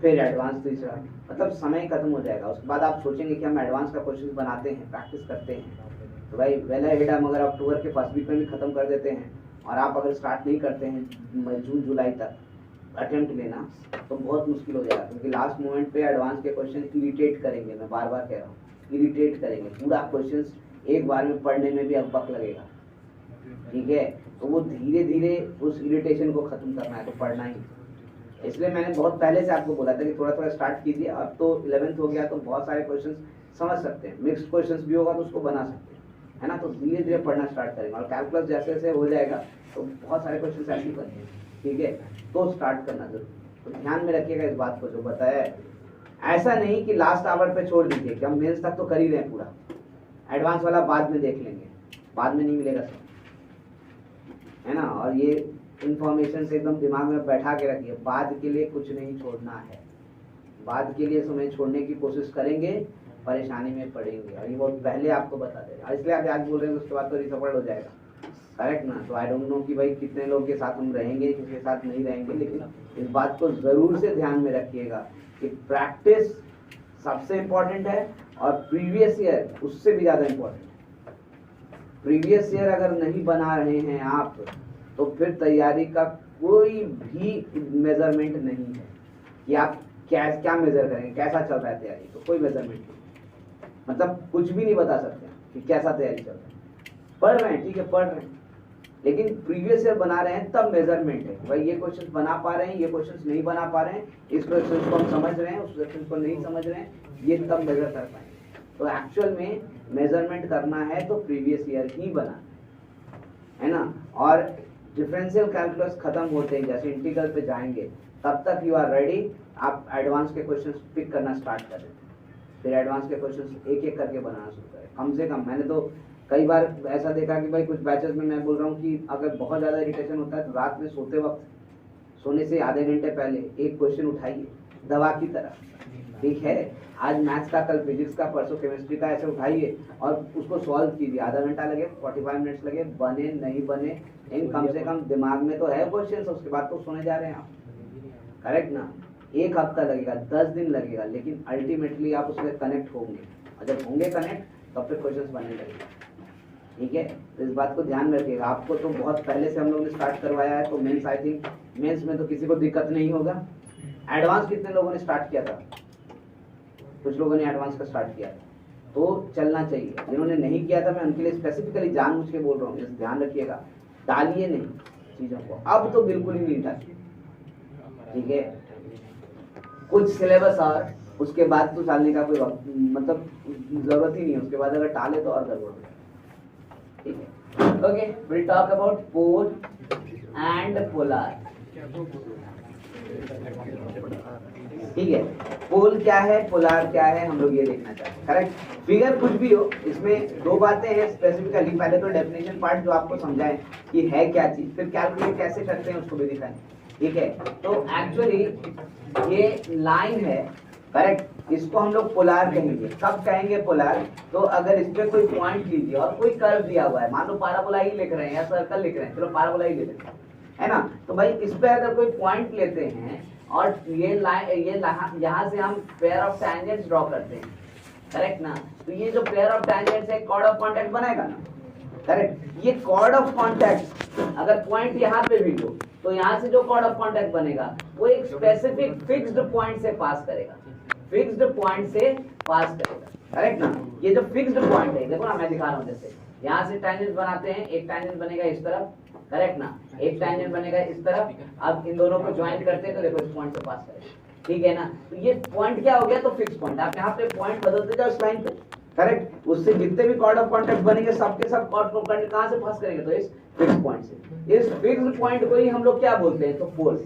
फिर एडवांस तीसरा, मतलब समय खत्म हो जाएगा। उसके बाद आप सोचेंगे कि हम एडवांस का क्वेश्चन बनाते हैं, प्रैक्टिस करते हैं, तो भाई वेल हेड हम अगर अक्टूबर के फर्स्ट वीक में भी खत्म कर देते हैं, और आप अगर स्टार्ट नहीं करते हैं जून जुलाई तक अटेम्प्ट लेना, तो बहुत मुश्किल हो जाएगा, क्योंकि लास्ट मोमेंट पे एडवांस के क्वेश्चन इरिटेट करेंगे, मैं बार बार कह रहा हूँ, इरिटेट करेंगे, पूरा क्वेश्चन एक बार में पढ़ने में भी अब वक्त लगेगा, ठीक है। तो वो धीरे धीरे उस इरिटेशन को खत्म करना है, तो पढ़ना ही, इसलिए मैंने बहुत पहले से आपको बोला था कि थोड़ा थोड़ा स्टार्ट कीजिए। अब तो 11th हो गया, तो बहुत सारे क्वेश्चन समझ सकते हैं, मिक्स्ड क्वेश्चंस भी होगा तो उसको बना सकते हैं, है ना। तो धीरे धीरे पढ़ना स्टार्ट करेंगे, और कैलकुलस जैसे जैसे हो जाएगा तो बहुत सारे क्वेश्चन ऐसे ही बनेंगे, ठीक है। तो स्टार्ट करना जरूर, तो ध्यान में रखिएगा इस बात को जो बताया है। ऐसा नहीं कि लास्ट आवर पे छोड़ दीजिए कि हम मेंस तक तो कर ही रहे हैं पूरा, एडवांस वाला बाद में देख लेंगे, बाद में नहीं मिलेगा सब, है ना। और ये इंफॉर्मेशन से एकदम दिमाग में बैठा के रखिए, बाद के लिए कुछ नहीं छोड़ना है, बाद के लिए समय छोड़ने की कोशिश करेंगे परेशानी में पड़ेंगे, और ये बहुत पहले आपको बता देगा, इसलिए आप आज बोल रहे हैं उसके बाद तो रिसफल हो जाएगा, करेक्ट ना। तो आई डोंट नो कि भाई कितने लोग के साथ हम रहेंगे, किसके साथ नहीं रहेंगे, लेकिन इस बात को जरूर से ध्यान में रखिएगा कि प्रैक्टिस सबसे इम्पोर्टेंट है और प्रीवियस ईयर उससे भी ज्यादा इम्पोर्टेंट है। प्रीवियस ईयर अगर नहीं बना रहे हैं आप तो फिर तैयारी का कोई भी मेजरमेंट नहीं है कि आप क्या मेजर करेंगे, कैसा चल रहा है तैयारी, तो कोई मेजरमेंट नहीं, मतलब कुछ भी नहीं बता सकते कि कैसा तैयारी चल रहा है। पढ़ रहे हैं, ठीक है, पढ़ रहे हैं, लेकिन प्रीवियस ईयर बना रहे हैं तब मेजरमेंट है भाई ये क्वेश्चन बना पा रहे हैं, ये क्वेश्चन नहीं बना पा रहे हैं, इस क्वेश्चन को हम समझ रहे हैं, उस क्वेश्चन को नहीं समझ रहे हैं, ये तब मेजर कर पाएंगे। तो एक्चुअल में मेजरमेंट करना है तो प्रीवियस ईयर ही बना है ना। और डिफरेंशियल कैलकुलस खत्म होते हैं जैसे इंटीग्रल पे जाएंगे तब तक यू आर रेडी, आप एडवांस के क्वेश्चंस पिक करना स्टार्ट कर देते हैं, फिर एडवांस के क्वेश्चंस एक एक करके बनाना शुरू करें। कम से कम मैंने तो कई बार ऐसा देखा कि भाई कुछ बैचेस में मैं बोल रहा हूँ कि अगर बहुत ज़्यादा इरिटेशन होता है तो रात में सोते वक्त, सोने से आधे घंटे पहले एक क्वेश्चन उठाइए दवा की तरह, ठीक है, आज मैथ्स का, कल फिजिक्स का, परसों केमिस्ट्री का, ऐसे उठाइए और उसको सॉल्व कीजिए। आधा घंटा लगे, 45 मिनट्स लगे, बने नहीं बने, इन कम से कम दिमाग में तो है क्वेश्चन, उसके बाद तो सोने जा रहे हैं आप, करेक्ट ना। एक हफ्ता लगेगा, 10 दिन लगेगा, लेकिन अल्टीमेटली आप उसमें कनेक्ट होंगे, और जब होंगे कनेक्ट तब फिर क्वेश्चन बनने लगेगा, ठीक है। तो इस बात को ध्यान में रखिएगा। आपको तो बहुत पहले से हम लोगों ने स्टार्ट करवाया है, तो मेंस आई थिंक मेंस में तो किसी को दिक्कत नहीं होगा। एडवांस कितने लोगों ने स्टार्ट किया था? कुछ लोगों ने एडवांस का स्टार्ट किया, तो चलना चाहिए। जिन्होंने नहीं किया था मैं उनके लिए स्पेसिफिकली जानबूझ के बोल रहा हूँ, ध्यान रखिएगा, टालिए नहीं चीजों को, अब तो बिल्कुल ही नहीं टालिए, ठीक है। कुछ सिलेबस और उसके बाद तो टालने का कोई मतलब जरूरत ही नहीं है, उसके बाद अगर टाले तो और गड़बड़ हो जाए, ठीक है। Okay, will talk about pole and polar, ठीक है। पोल क्या है, पोलर क्या है, हम लोग ये देखना चाहते हैं, करेक्ट। फिगर कुछ भी हो, इसमें दो बातें हैं स्पेसिफिकली। पहले तो डेफिनेशन पार्ट जो आपको समझाएं कि है क्या चीज, फिर कैलकुलेट कैसे करते हैं उसको भी दिखाएं, ठीक है। तो एक्चुअली ये लाइन है, करेक्ट, इसको हम लोग पोलर कहेंगे। कब कहेंगे पोलर? तो अगर इस पे कोई पॉइंट लीजिए और कोई कर्व दिया हुआ है, मान लो पैराबोला ही लिख रहे हैं या सर्कल लिख रहे हैं, चलो पैराबोला ही ले लेते हैं, है ना। तो भाई इस पे अगर कोई पॉइंट लेते हैं और ये यहाँ से हम पेयर ऑफ टैंजेंट्स ड्रॉ करते हैं, करेक्ट ना। तो ये जो पेयर ऑफ टैंजेंट्स है, कॉर्ड ऑफ कॉन्टैक्ट बनेगा ना, करेक्ट। ये कॉर्ड ऑफ कॉन्टैक्ट अगर पॉइंट यहाँ पे भी लो तो यहाँ से जो कॉर्ड ऑफ कॉन्टैक्ट बनेगा वो एक स्पेसिफिक फिक्स्ड पॉइंट से पास करेगा, फिक्स्ड पॉइंट से पास करेगा, करेक्ट ना। ये जो फिक्स्ड पॉइंट है, देखो ना मैं दिखा रहा हूँ, जैसे यहाँ से टैंजेंट बनाते हैं, एक टैंजेंट बनेगा इस तरफ, करेक्ट ना, एक टैंजेंट बनेगा इस तरफ। अब इन दोनों को ज्वाइन करते हैं तो देखो इस पॉइंट से पास करेगा, ठीक है ना। तो ये पॉइंट क्या हो गया? तो फिक्स पॉइंट। आप यहाँ पे पॉइंट बदलते जाओ इस लाइन पे, करेक्ट। उससे जितने भी कॉर्ड ऑफ कॉन्टैक्ट बनेंगे सबके सब कॉर्ड ऑफ कॉन्टैक्ट कहाँ से पास करेंगे? तो इस फिक्स पॉइंट से। इस फिक्स पॉइंट को ही हम लोग क्या बोलते हैं? तो पोल।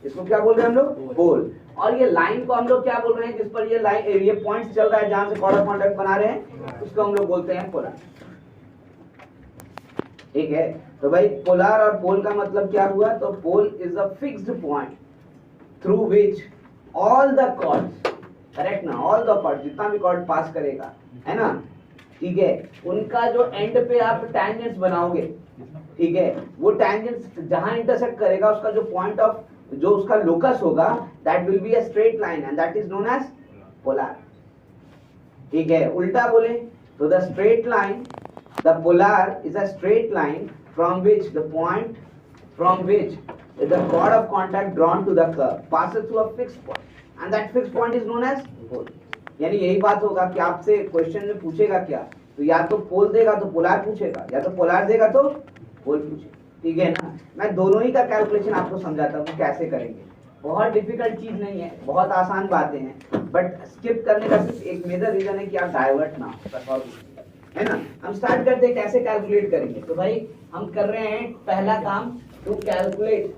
इसको क्या बोल रहे हैं हम लोग? पोल। और ये लाइन को हम लोग क्या बोल रहे हैं? जिस पर ये लाइन, ये पॉइंट चल रहा है जहां से कॉर्ड ऑफ कॉन्टैक्ट बना रहे हैं, उसको हम लोग बोलते हैं पोलर, ठीक है। तो भाई पोलर और पोल का मतलब क्या हुआ? तो pole is a fixed point through which all the chords, correct ना, ऑल द कॉर्ड, जितना भी कॉर्ड पास करेगा, है ना, ठीक है, उनका जो एंड पे आप टैंजेंट्स बनाओगे, ठीक है, वो टैंजेंट्स जहां इंटरसेक्ट करेगा उसका जो पॉइंट ऑफ, जो उसका लोकस होगा, that will be a straight line and that is known as polar, ठीक है। उल्टा बोले तो the straight line, the polar is a straight line from which the point, from which the chord of contact drawn to the curve passes through a fixed point and that fixed point is known as pole। यानी यही बात होगा कि आपसे question में पूछेगा क्या, तो या तो पोल देगा तो पोलर पूछेगा, या तो पोलर देगा तो पोल पूछेगा, ठीक है ना। मैं दोनों ही का कैलकुलेशन आपको समझाता हूँ कैसे करेंगे। बहुत डिफिकल्ट चीज नहीं है, बहुत आसान बातें हैं, बट स्किप करने का सिर्फ एक मेजर रीजन है कि आप डाइवर्ट ना हो, बस और कुछ, है ना। हम स्टार्ट करते हैं कैसे कैलकुलेट करेंगे। तो भाई हम कर रहे हैं पहला काम, टू कैलकुलेट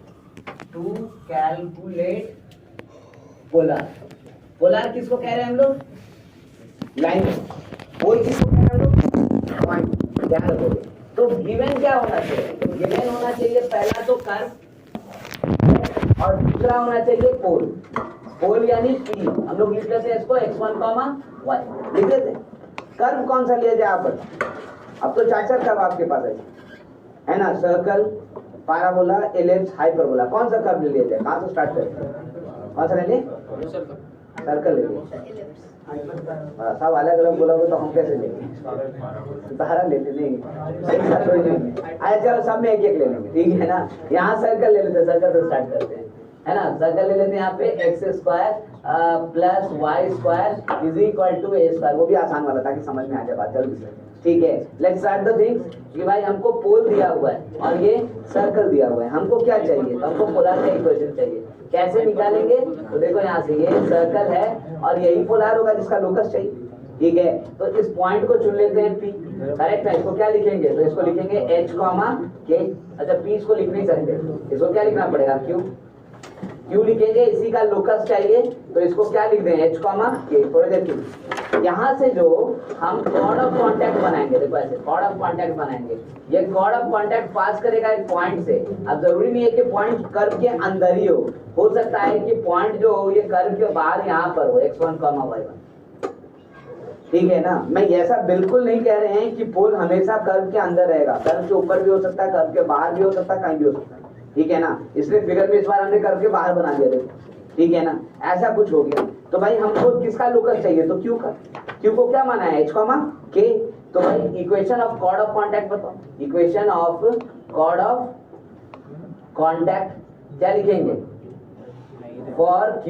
पोलर। पोलर किसको कह रहे हैं हम लोग? लाइन। पोल किसको कह रहे हैं हम लोग? पॉइंट। ध्यान रखोगे। तो गिवन क्या होना चाहिए? तो गिवन होना चाहिए पहला तो कर्व और दूसरा होना चाहिए पोल। पोल यानी P, हम लोग लिख लेते हैं इसको x1, y लिख लेते हैं। कर्व कौन सा लिया जाए आप बताओ? अब तो चार कर्व आपके पास है ना, सर्कल, पैराबोला, एलिप्स, हाइपरबोला। कौन सा कर्व ले लिया जाए, कहाँ से स्टार्ट करें, कौन सा ले लिए, सर्कल ले लिए। सब अलग अलग बोलोगे तो हम कैसे लेंगे, सहारा लेते नहीं, अच्छा चलो सब में एक एक ले लेंगे, ठीक है ना। यहाँ सर्कल ले लेते हैं, सर्कल से स्टार्ट करते हैं, है ना। सर्कल ले लेते हैं यहाँ पे x square plus y square is equal to a square, वो भी आसान वाला ताकि समझ में आ जाए बात जल्दी से, ठीक है। लेट्स स्टार्ट द थिंग्स कि भाई हमको पोल दिया हुआ है और ये सर्कल दिया हुआ है, हमको क्या चाहिए, तो हमको पोलर का इक्वेशन चाहिए। कैसे निकालेंगे, तो देखो यहाँ से ये सर्कल है और यही पोलर होगा जिसका लोकस चाहिए, ठीक है। तो इस पॉइंट को चुन लेते हैं P, करेक्ट है। इसको क्या लिखेंगे, तो इसको लिखेंगे H, K। अच्छा P इसको लिख नहीं सकते, इसको क्या लिखना पड़ेगा, Q लिखेंगे, इसी का लोकस चाहिए तो इसको क्या लिख दें, H, K। थोड़ी देर की यहाँ से जो हम कॉर्ड ऑफ कांटेक्ट बनाएंगे, देखो ऐसे कॉर्ड ऑफ कांटेक्ट बनाएंगे, ये कॉर्ड ऑफ कांटेक्ट पास करेगा एक पॉइंट से। अब जरूरी नहीं है कि पॉइंट कर्व के अंदर ही हो सकता है कि पॉइंट जो हो ये कर्व के बाहर यहाँ पर हो, x1, y1, ठीक है ना। मैं ऐसा बिल्कुल नहीं कह रहे हैं कि पोल हमेशा कर्व के अंदर रहेगा, कर्व के ऊपर भी हो सकता है, कर्व के बाहर भी हो सकता है, कहीं भी हो सकता है, ठीक है ना। इसलिए फिगर में इस बार हमने कर्व के बाहर बना दिया, देखो, ठीक है ना। ऐसा कुछ हो गया तो भाई हमको किसका लोकस चाहिए, तो Q को क्या माना है, H, K। तो भाई equation of chord of contact बताओ, equation of chord of contact क्या लिखेंगे, फॉर Q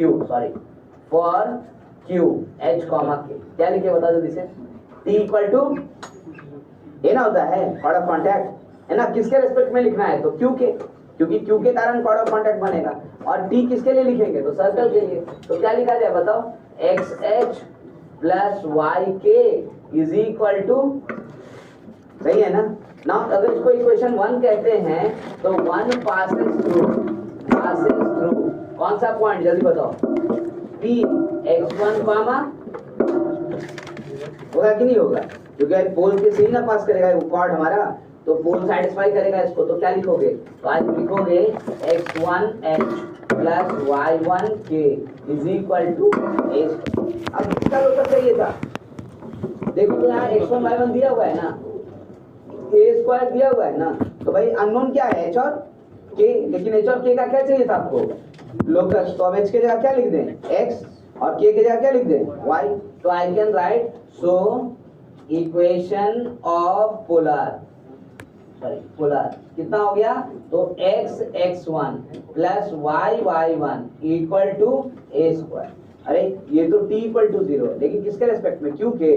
H, K क्या लिखे बता दो जिसे, T इक्वल टू ये ना होता है कॉर्ड ऑफ कांटेक्ट, है ना। किसके रेस्पेक्ट में लिखना है, तो Q के, क्योंकि Q के कारण कॉर्ड ऑफ कांटेक्ट बनेगा। और T किसके लिए लिखेंगे, तो सर्कल के लिए। तो क्या लिखा जाए बताओ, XH plus YK is equal to, सही है ना। ना अगर इसको इक्वेशन 1 कहते हैं तो 1 पासेस थ्रू कौन सा पॉइंट, जल्दी बताओ, P, x1, होगा कि नहीं होगा, क्योंकि पोल के से ही ना पास करेगा वो कॉर्ड हमारा, तो पोल साटिस्फाई करेगा इसको। तो क्या लिखोगे, तो आज लिखोगे x1h plus y1k is equal to a। अब किसका लोकस चाहिए था, देखो तो यहाँ x1 y1 दिया हुआ है ना, a स्क्वायर दिया हुआ है ना, तो भाई अननोन क्या है, h और k, लेकिन h और k का क्या चाहिए था आपको, लोकस। तो अब h के जगह क्या लिख दें, x, और k के जगह क्या लिख दें, y। तो I can write, so equation of polar कितना हो गया, तो x x1 plus y y1 equal to a square. अरे ये तो t इक्वल टू 0, लेकिन किसके रेस्पेक्ट में, Q के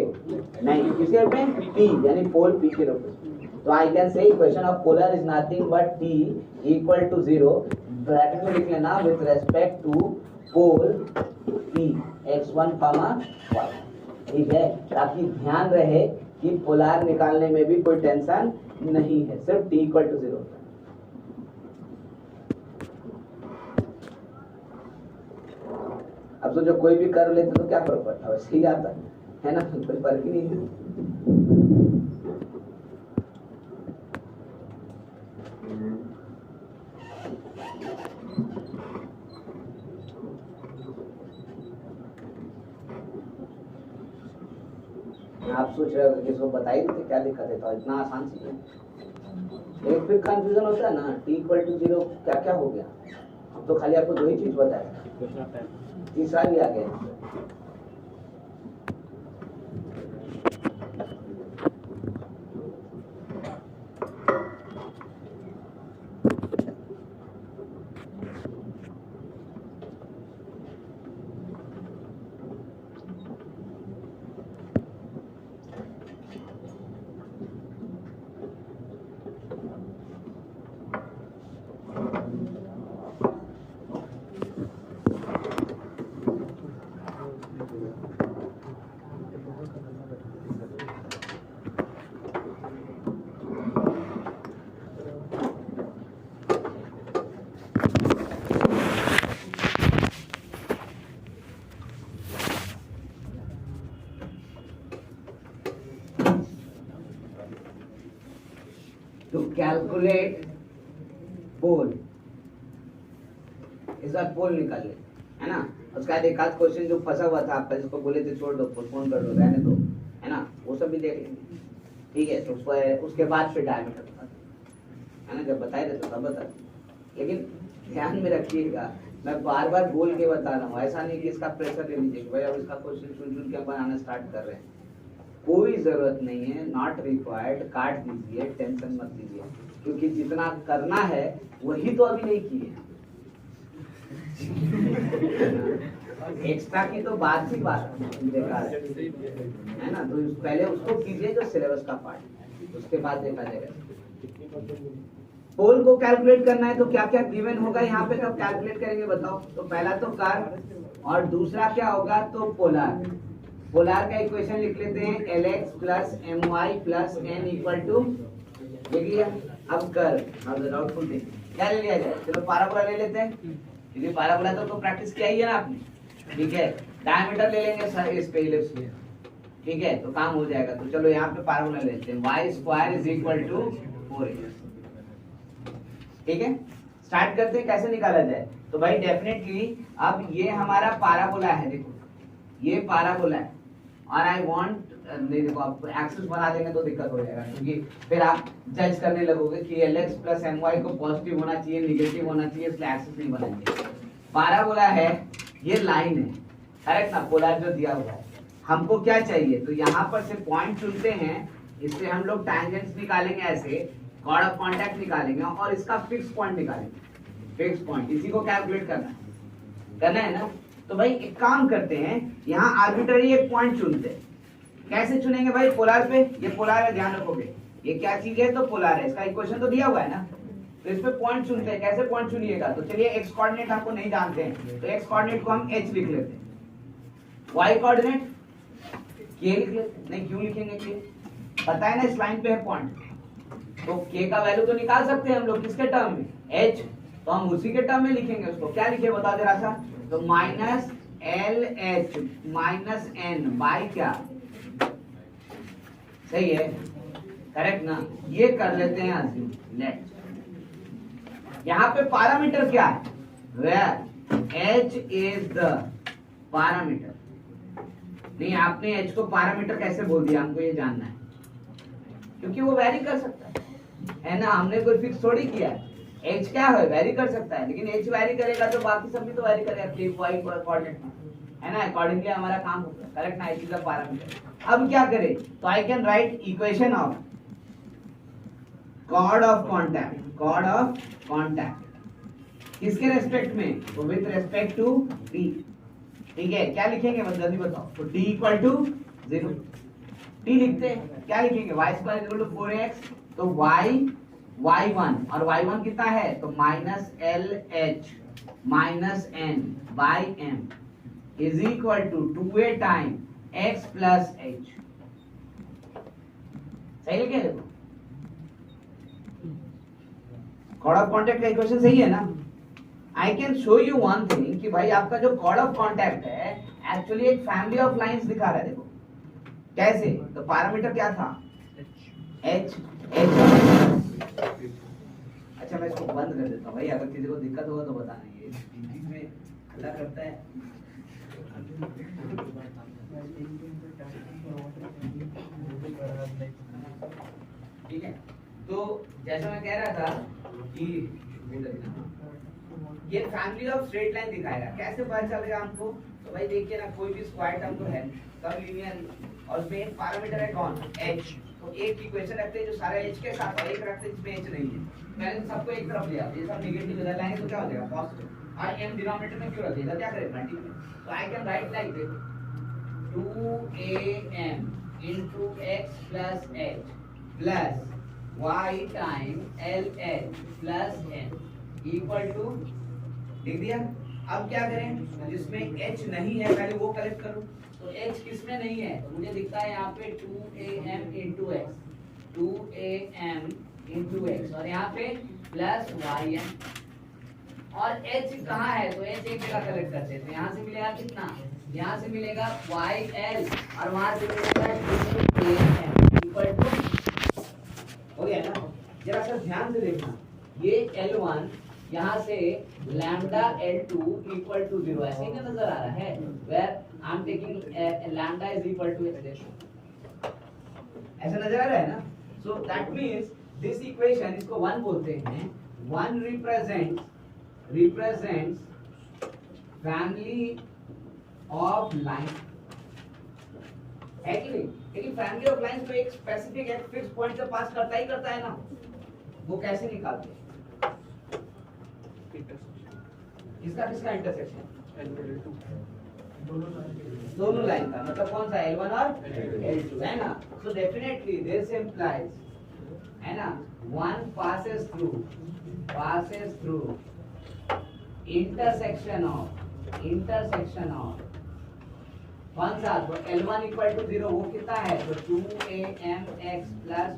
नहीं, किसके में, P यानी पोल P के रेस्पेक्ट। तो I can say equation of polar is nothing but t equal to 0, bracket में लिख लेना, with respect to pole P x1, y, ठीक है। ताकि ध्यान रहे कि पोलर निकालने में भी कोई टेंशन नहीं है, सिर्फ t इक्वल टू 0। अब तो जो कोई भी कर लेते तो क्या फर्क पड़ता है, वैसे ही आता है ना, कोई फर्क ही नहीं है। आप सोच रहे हो कि इसको बता ही देते क्या दिक्कत है, तो इतना आसान चीज है। एक फिर कंफ्यूजन होता है ना, t इक्वल टू 0 क्या क्या हो गया, हम तो खाली आपको दो ही चीज बताया, तीसरा भी आ गया। To calculate पोल, इस बार पोल निकाल ले, है ना। उसका बाद एक आध क्वेश्चन जो फंसा हुआ था आपका, जिसको बोले थे छोड़ दो, पोस्टपोन कर दो, रहने दो, है ना, वो सब भी देख लेंगे, ठीक है। तो उसके बाद फिर डायमीटर मैंने जब बताया था तब बता, लेकिन ध्यान में रखिएगा मैं बार बार बोल के बता रहा हूँ, ऐसा नहीं कि इसका प्रेशर ले लीजिए भाई अब इसका क्वेश्चन सुन सुन के बनाना स्टार्ट कर रहे हैं, कोई जरूरत नहीं है, नॉट रिक्वायर्ड, काट दीजिए, टेंशन मत लीजिए, क्योंकि जितना करना है वही तो अभी नहीं किए। एक्स्ट्रा की तो बात ही बात बेकार है ना, तो पहले उसको कीजिए जो सिलेबस का पार्ट है, उसके बाद देखा जाएगा। पोल को कैलकुलेट करना है तो क्या क्या गिवन होगा यहाँ पे, कब कैलकुलेट करेंगे बताओ। तो पहला तो कर्व और दूसरा क्या होगा तो पोलर। पोलर का इक्वेशन लिख लेते हैं Lx plus My plus n equal to, लिख लिया। अब कर्व, अब डाउटफुल थिंग क्या ले लिया जाए, चलो पैराबोला ले लेते हैं, क्योंकि पैराबोला तो प्रैक्टिस किया ही है ना आपने, ठीक है। डायमीटर ले लेंगे सर इस पे इलिप्स में, ठीक है, तो काम हो जाएगा। तो चलो यहाँ पे पैराबोला लेते हैं, y square is equal to 4x, ठीक है। स्टार्ट करते हैं कैसे निकाला जाए। तो भाई डेफिनेटली अब ये हमारा पैराबोला है, देखो ये पैराबोला है और आई वांट, नहीं देखो आप एक्सिस बना देंगे तो दिक्कत हो जाएगा, क्योंकि फिर आप जज करने लगोगे कि Lx प्लस My को पॉजिटिव होना चाहिए, निगेटिव होना चाहिए, इसलिए एक्सिस नहीं बनाएंगे। पैराबोला है, ये लाइन है, करेक्ट ना, पोलर जो दिया हुआ है। हमको क्या चाहिए, तो यहाँ पर से पॉइंट चुनते हैं, इससे हम लोग टैंजेंट्स निकालेंगे, ऐसे कॉर्ड ऑफ कांटेक्ट निकालेंगे और इसका फिक्स पॉइंट निकालेंगे। फिक्स पॉइंट इसी को कैलकुलेट करना है ना। तो भाई एक काम करते हैं, यहाँ आर्बिट्ररी एक पॉइंट चुनते हैं। कैसे चुनेंगे भाई, पोलर पे, ये पोलर है, ध्यान रखोगे ये क्या चीज है तो पोलर है, इसका इक्वेशन तो दिया हुआ है ना, तो इस पे पॉइंट चुनते हैं। कैसे पॉइंट चुनिएगा, तो चलिए एक्स कोऑर्डिनेट हमको नहीं जानते हैं, तो एक्स कोऑर्डिनेट को हम h लिख लेते हैं, y कोऑर्डिनेट k लिख लेते, नहीं क्यों लिखेंगे k, पता है ना इस लाइन पे है पॉइंट, तो k का वैल्यू तो निकाल सकते हैं हम लोग, किसके टर्म में, h, तो हम उसी के टर्म में लिखेंगे उसको। क्या लिखे बता जरा सा, तो minus LH minus n by क्या, सही है, करेक्ट ना। ये कर लेते हैं अज्यूम, लेट यहाँ पे पैरामीटर क्या है, where h is the parameter. नहीं आपने h को पैरामीटर कैसे बोल दिया, हमको ये जानना है, क्योंकि वो वैरी कर सकता है ना, हमने कोई फिक्स थोड़ी किया है। h क्या है, वैरी कर सकता है, लेकिन h वैरी करेगा तो बाकी सब भी तो वैरी करेगा, प्लेन y कोऑर्डिनेट है ना, अकॉर्डिंगली हमारा काम होगा, करेक्ट ना, h इज द पैरामीटर। अब क्या करें, तो I can write equation of chord of contact किसके रेस्पेक्ट में, तो विद रेस्पेक्ट टू t, ठीक है। क्या लिखेंगे बस जल्दी बताओ, तो t इक्वल टू 0, t लिखते हैं, क्या लिखेंगे, y square equal to 4x, तो y1 और y1 कितना है, तो minus LH minus n by m is equal to 2a time x plus h, सही लिखे, देखो कॉर्ड ऑफ कांटेक्ट का इक्वेशन सही है ना। I can show you one thing कि भाई आपका जो कॉर्ड ऑफ कांटेक्ट है एक्चुअली एक फैमिली ऑफ लाइंस दिखा रहा है, देखो कैसे, तो पैरामीटर क्या था h। अच्छा मैं इसको बंद कर देता हूँ भाई, अगर किसी को दिक्कत होगा तो बताना, ये बीच में हल्ला करता है। ठीक है, तो जैसा मैं कह रहा था कि ये फैमिली ऑफ स्ट्रेट लाइन दिखाएगा, कैसे पता चलेगा हमको, तो भाई देखिए ना, कोई भी स्क्वायर टर्म तो है सब लीनियर, और उसमें एक पैरामीटर है कौन, h, तो एक इक्वेशन रखते हैं जो सारे h के साथ, और एक रखते हैं जिसमें h नहीं है, मैंने तो सबको एक तरफ लिया, ये सब नेगेटिव इधर लाएंगे तो क्या हो जाएगा पॉजिटिव, और m डिनोमिनेटर में क्यों रखेगा, क्या करें मल्टीप्लाई, तो I can write like this 2am into x plus h plus y time LH plus n equal to, लिख दिया। अब क्या करें, जिसमें h नहीं है पहले वो कलेक्ट करो, तो h किसमें नहीं है, तो मुझे दिखता है यहाँ पे 2am into x, 2am into x, और यहाँ पे प्लस yn, और h कहाँ है, तो h एक जगह कलेक्ट करते हैं, तो यहाँ से मिलेगा कितना, यहाँ से मिलेगा YL और वहां से मिलेगा 2am इक्वल टू, हो गया ना। जरा सा ध्यान से देखना, ये L1 यहाँ से लैम्डा L2 इक्वल टू 0 ऐसे ही नजर आ रहा है, where I am taking lambda is equal to x, ऐसा नजर आ रहा है ना। So that means this equation, इसको 1 बोलते हैं. 1 represents family of lines, है कि नहीं? लेकिन फैमिली ऑफ लाइंस तो एक स्पेसिफिक एक फिक्स पॉइंट से पास करता है ना. वो कैसे निकालते हैं? इसका किसका इंटरसेक्शन? दोनों लाइन का, मतलब कौन सा, L1 और L2, है ना. सो डेफिनेटली दिस इंप्लाइज, है ना, one passes through intersection of कौन सा, तो L1 इक्वल टू 0, वो कितना है, तो 2amx plus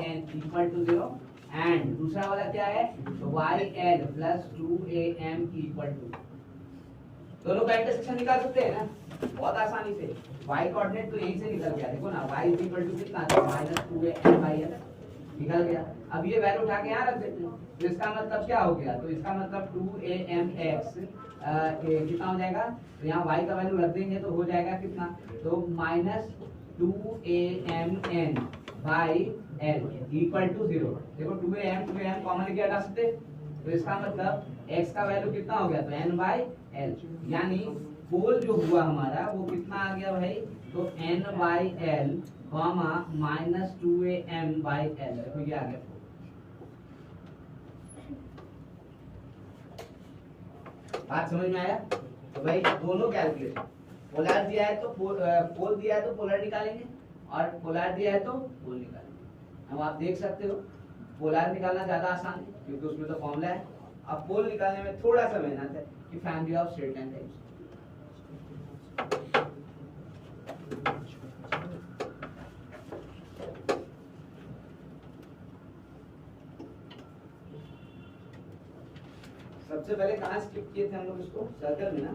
yn equal to 0, and दूसरा वाला क्या है, तो yl plus 2am equal to. दोनों का इंटरसेक्शन निकाल सकते हैं ना बहुत आसानी से. y कोऑर्डिनेट तो यहीं से निकल गया, देखो ना, y इक्वल टू कितना था, -2am/l निकल गया. अब ये वैल्यू उठा के यहाँ रख देते हैं, तो इसका मतलब क्या हो गया, तो इसका मतलब 2amx कितना हो जाएगा, तो यहाँ y का वैल्यू रख देंगे तो हो जाएगा कितना, तो -2amn/l इक्वल टू 0. देखो 2am कॉमन लेके हटा सकते, तो इसका मतलब x का वैल्यू कितना हो गया, तो n/l, यानी पोल जो हुआ हमारा वो कितना आ गया भाई, तो n/l कॉमा -2am/l. देखो ये आ गया. बात समझ में आया? तो भाई दोनों कैलकुलेशन, पोलर दिया है तो पोल दिया है तो पोलर निकालेंगे, और पोलर दिया है तो पोल निकालेंगे. अब आप देख सकते हो पोलर निकालना ज्यादा आसान है क्योंकि उसमें तो फॉर्मूला है. अब पोल निकालने में थोड़ा सा मेहनत है कि family of straight line types. सबसे पहले कहाँ स्किप किए थे हम लोग इसको, सर्कल में ना.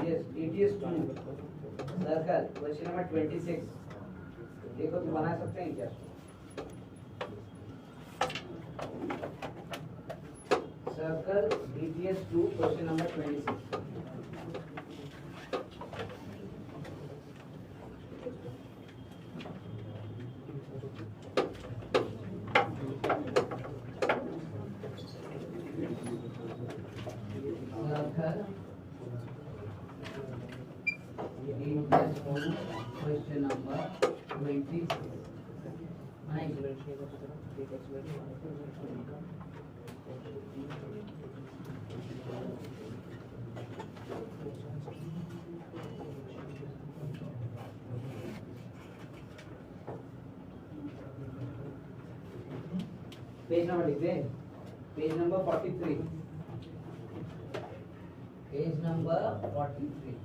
Yes, it is 2 circle. Question number 26. देखो तो बना सकते हैं क्या? Circle BTS 2 question number 26. Question number 26. Page number लिख दे, page number 43. Page number 43.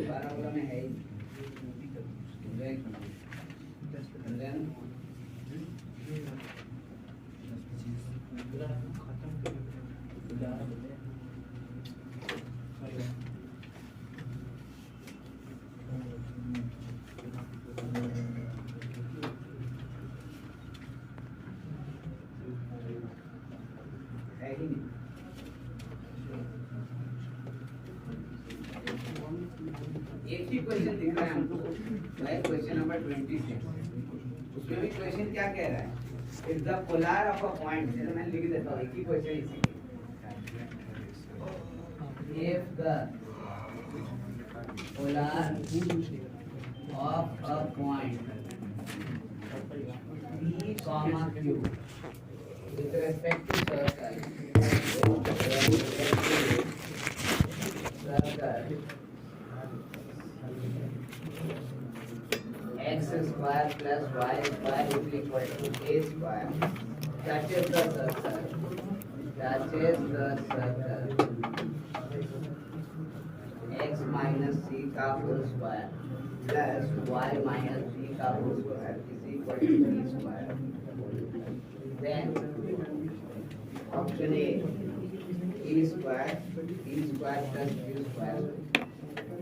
Parabola में है ही है ही नहीं। एक ही क्वेश्चन दिख रहा है हमको, वह क्वेश्चन नंबर 26। उसमें भी क्वेश्चन क्या कह रहा है? If the polar of a point, जैसे मैं लिख देता हूँ एक ही क्वेश्चन इसी। If the polar of a point P, Q with respect to circle x square plus y square is equal to a square. Touches the circle. X minus c का whole square plus y minus c का whole square is equal to b square. Then option A, e square plus q square,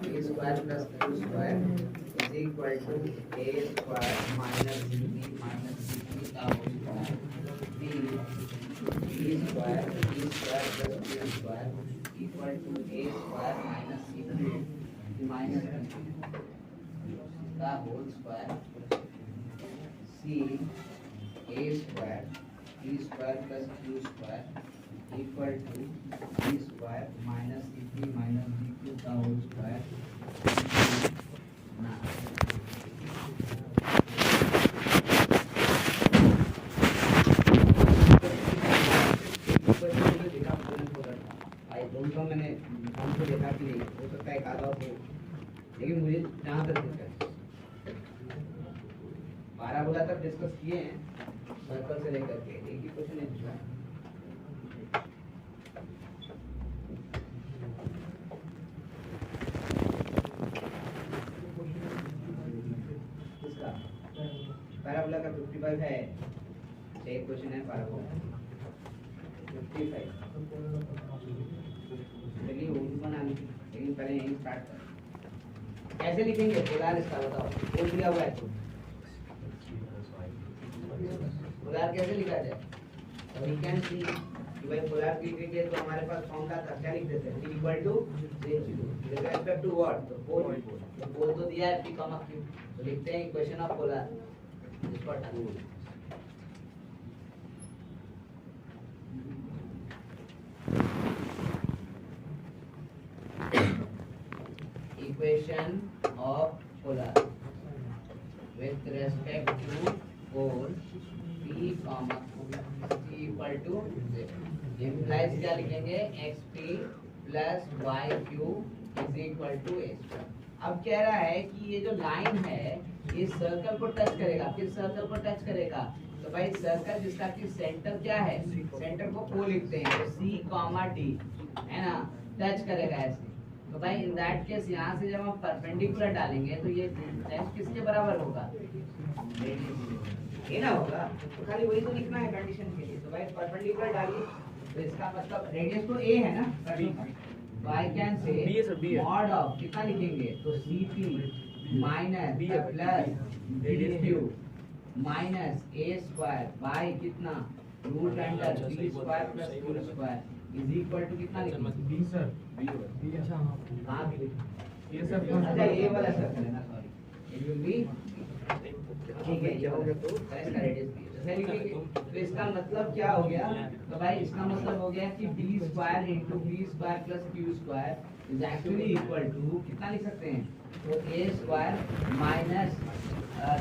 e square plus q square is equal to a square minus b minus c का whole square. B, e square plus q square equal to a square minus c minus b का whole square. C, a square plus q square equal to b square minus cp minus dq का whole square. मैंने हमको देखा कि नहीं हो सकता है, एक आधा हो, लेकिन मुझे जहाँ तक दिखता है 12 तक डिस्कस किए हैं, सर्कल से लेकर के एक ही क्वेश्चन है दूसरा। इसका पैराबोला का 55 है, एक क्वेश्चन है पैराबोला 55। चलिए वो भी बना लीजिए, लेकिन पहले यहीं स्टार्ट कर। कैसे लिखेंगे पोलर इसका बताओ, बोल दिया हुआ है तो पोलर कैसे लिखा जाए? वी कैन सी कि भाई पोलर लिखेंगे तो हमारे पास फॉर्मूला था, क्या लिख देते हैं? P equal to with respect to what? तो पोल तो दिया है P, Q, तो लिखते हैं इक्वेशन ऑफ पोलर इसको हटा दो। Equation of polar with respect to pole P, C equal to Z. Implies क्या लिखेंगे? XP plus YQ is equal to A square. अब कह रहा है कि ये जो लाइन है ये सर्कल को टच करेगा, फिर सर्कल को टच करेगा, तो भाई सर्कल जिसका कि सेंटर क्या है, सेंटर को O लिखते हैं, तो C, D है ना, टच करेगा ऐसे। तो भाई इन दैट केस यहाँ से जब हम परपेंडिकुलर डालेंगे तो ये लेंथ किसके बराबर होगा? ये ना होगा, तो खाली वही तो लिखना है कंडीशन के लिए। तो भाई परपेंडिकुलर डालिए, तो इसका मतलब रेडियस तो a है ना, तो I can say mod of कितना लिखेंगे? तो cp minus plus dq minus a square by कितना root under b square plus q square is equal to कितना लिखेंगे? b सर, b अच्छा हां भी लिखें ये सर, अच्छा ये वाला सर्कल है ना, सॉरी इट विल बी ठीक है, ये हो गया तो इसका रेडियस भी है लिखेंगे। तो इसका मतलब क्या हो गया? तो भाई इसका मतलब हो गया कि b square into b square plus q square is actually equal to कितना लिख सकते हैं? तो a स्क्वायर माइनस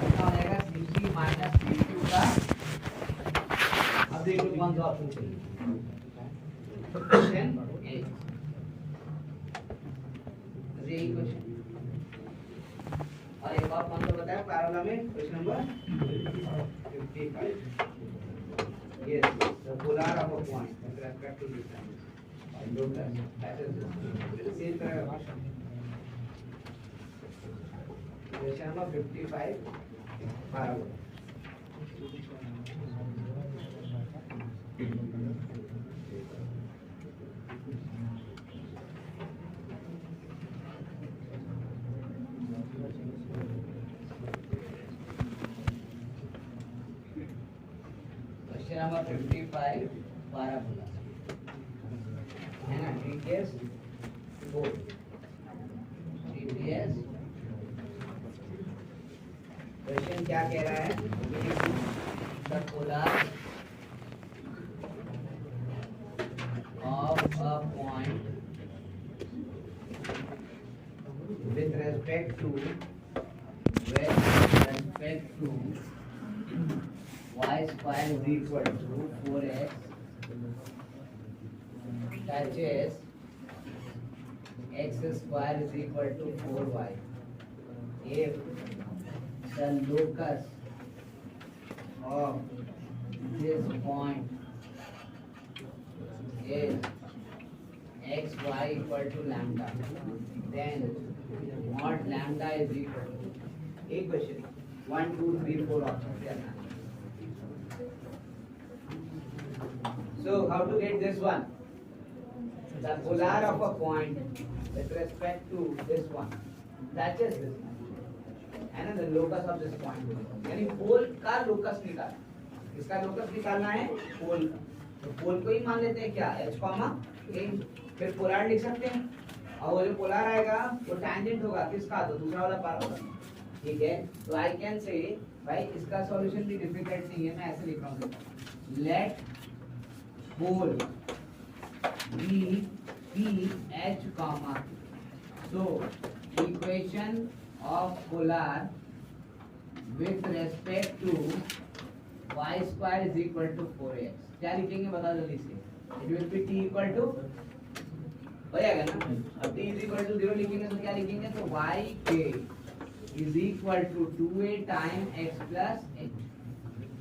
कितना हो जाएगा? cc माइनस cq का, अब देखो कौन सा ऑप्शन चाहिए? क्वेश्चन ए, यही क्वेश्चन। और एक और कौन सा बताया पैराबोला में? Question number 55। Yes, the polar of a point with respect to distance. Same तरह का question. Question number 55 parabola. Question number 55 parabola. है ना, TTS 4. TTS क्वेश्चन क्या कह रहा है? The polar of a point with respect to y square is equal to 4x touches x square is equal to 4y if the locus of this point is x y equal to lambda, then mod lambda is equal to एक question 1 2 3 4 option देना. So how to get this one? The polar of a point with respect to this one, that is this one, and the locus of this point. यानी पोल का locus निकालना. इसका locus निकालना है पोल का. तो पोल को ही मान लेते हैं क्या, h कॉमा a. फिर पोलर लिख सकते हैं, और वो जो पोलर आएगा वो टैंजेंट होगा किसका, तो दूसरा वाला पार होगा. ठीक है, तो आई कैन से भाई इसका सॉल्यूशन भी डिफिकल्ट नहीं है, मैं ऐसे लिख रहा हूँ. Let pole be P H comma, so equation of polar with respect to y square is equal to 4x. क्या लिखेंगे बताओ जल्दी से. It will be t equal to, हो जाएगा ना. अब t इज इक्वल टू 0 लिखेंगे तो क्या लिखेंगे, तो y k is equal to 2a time x plus h.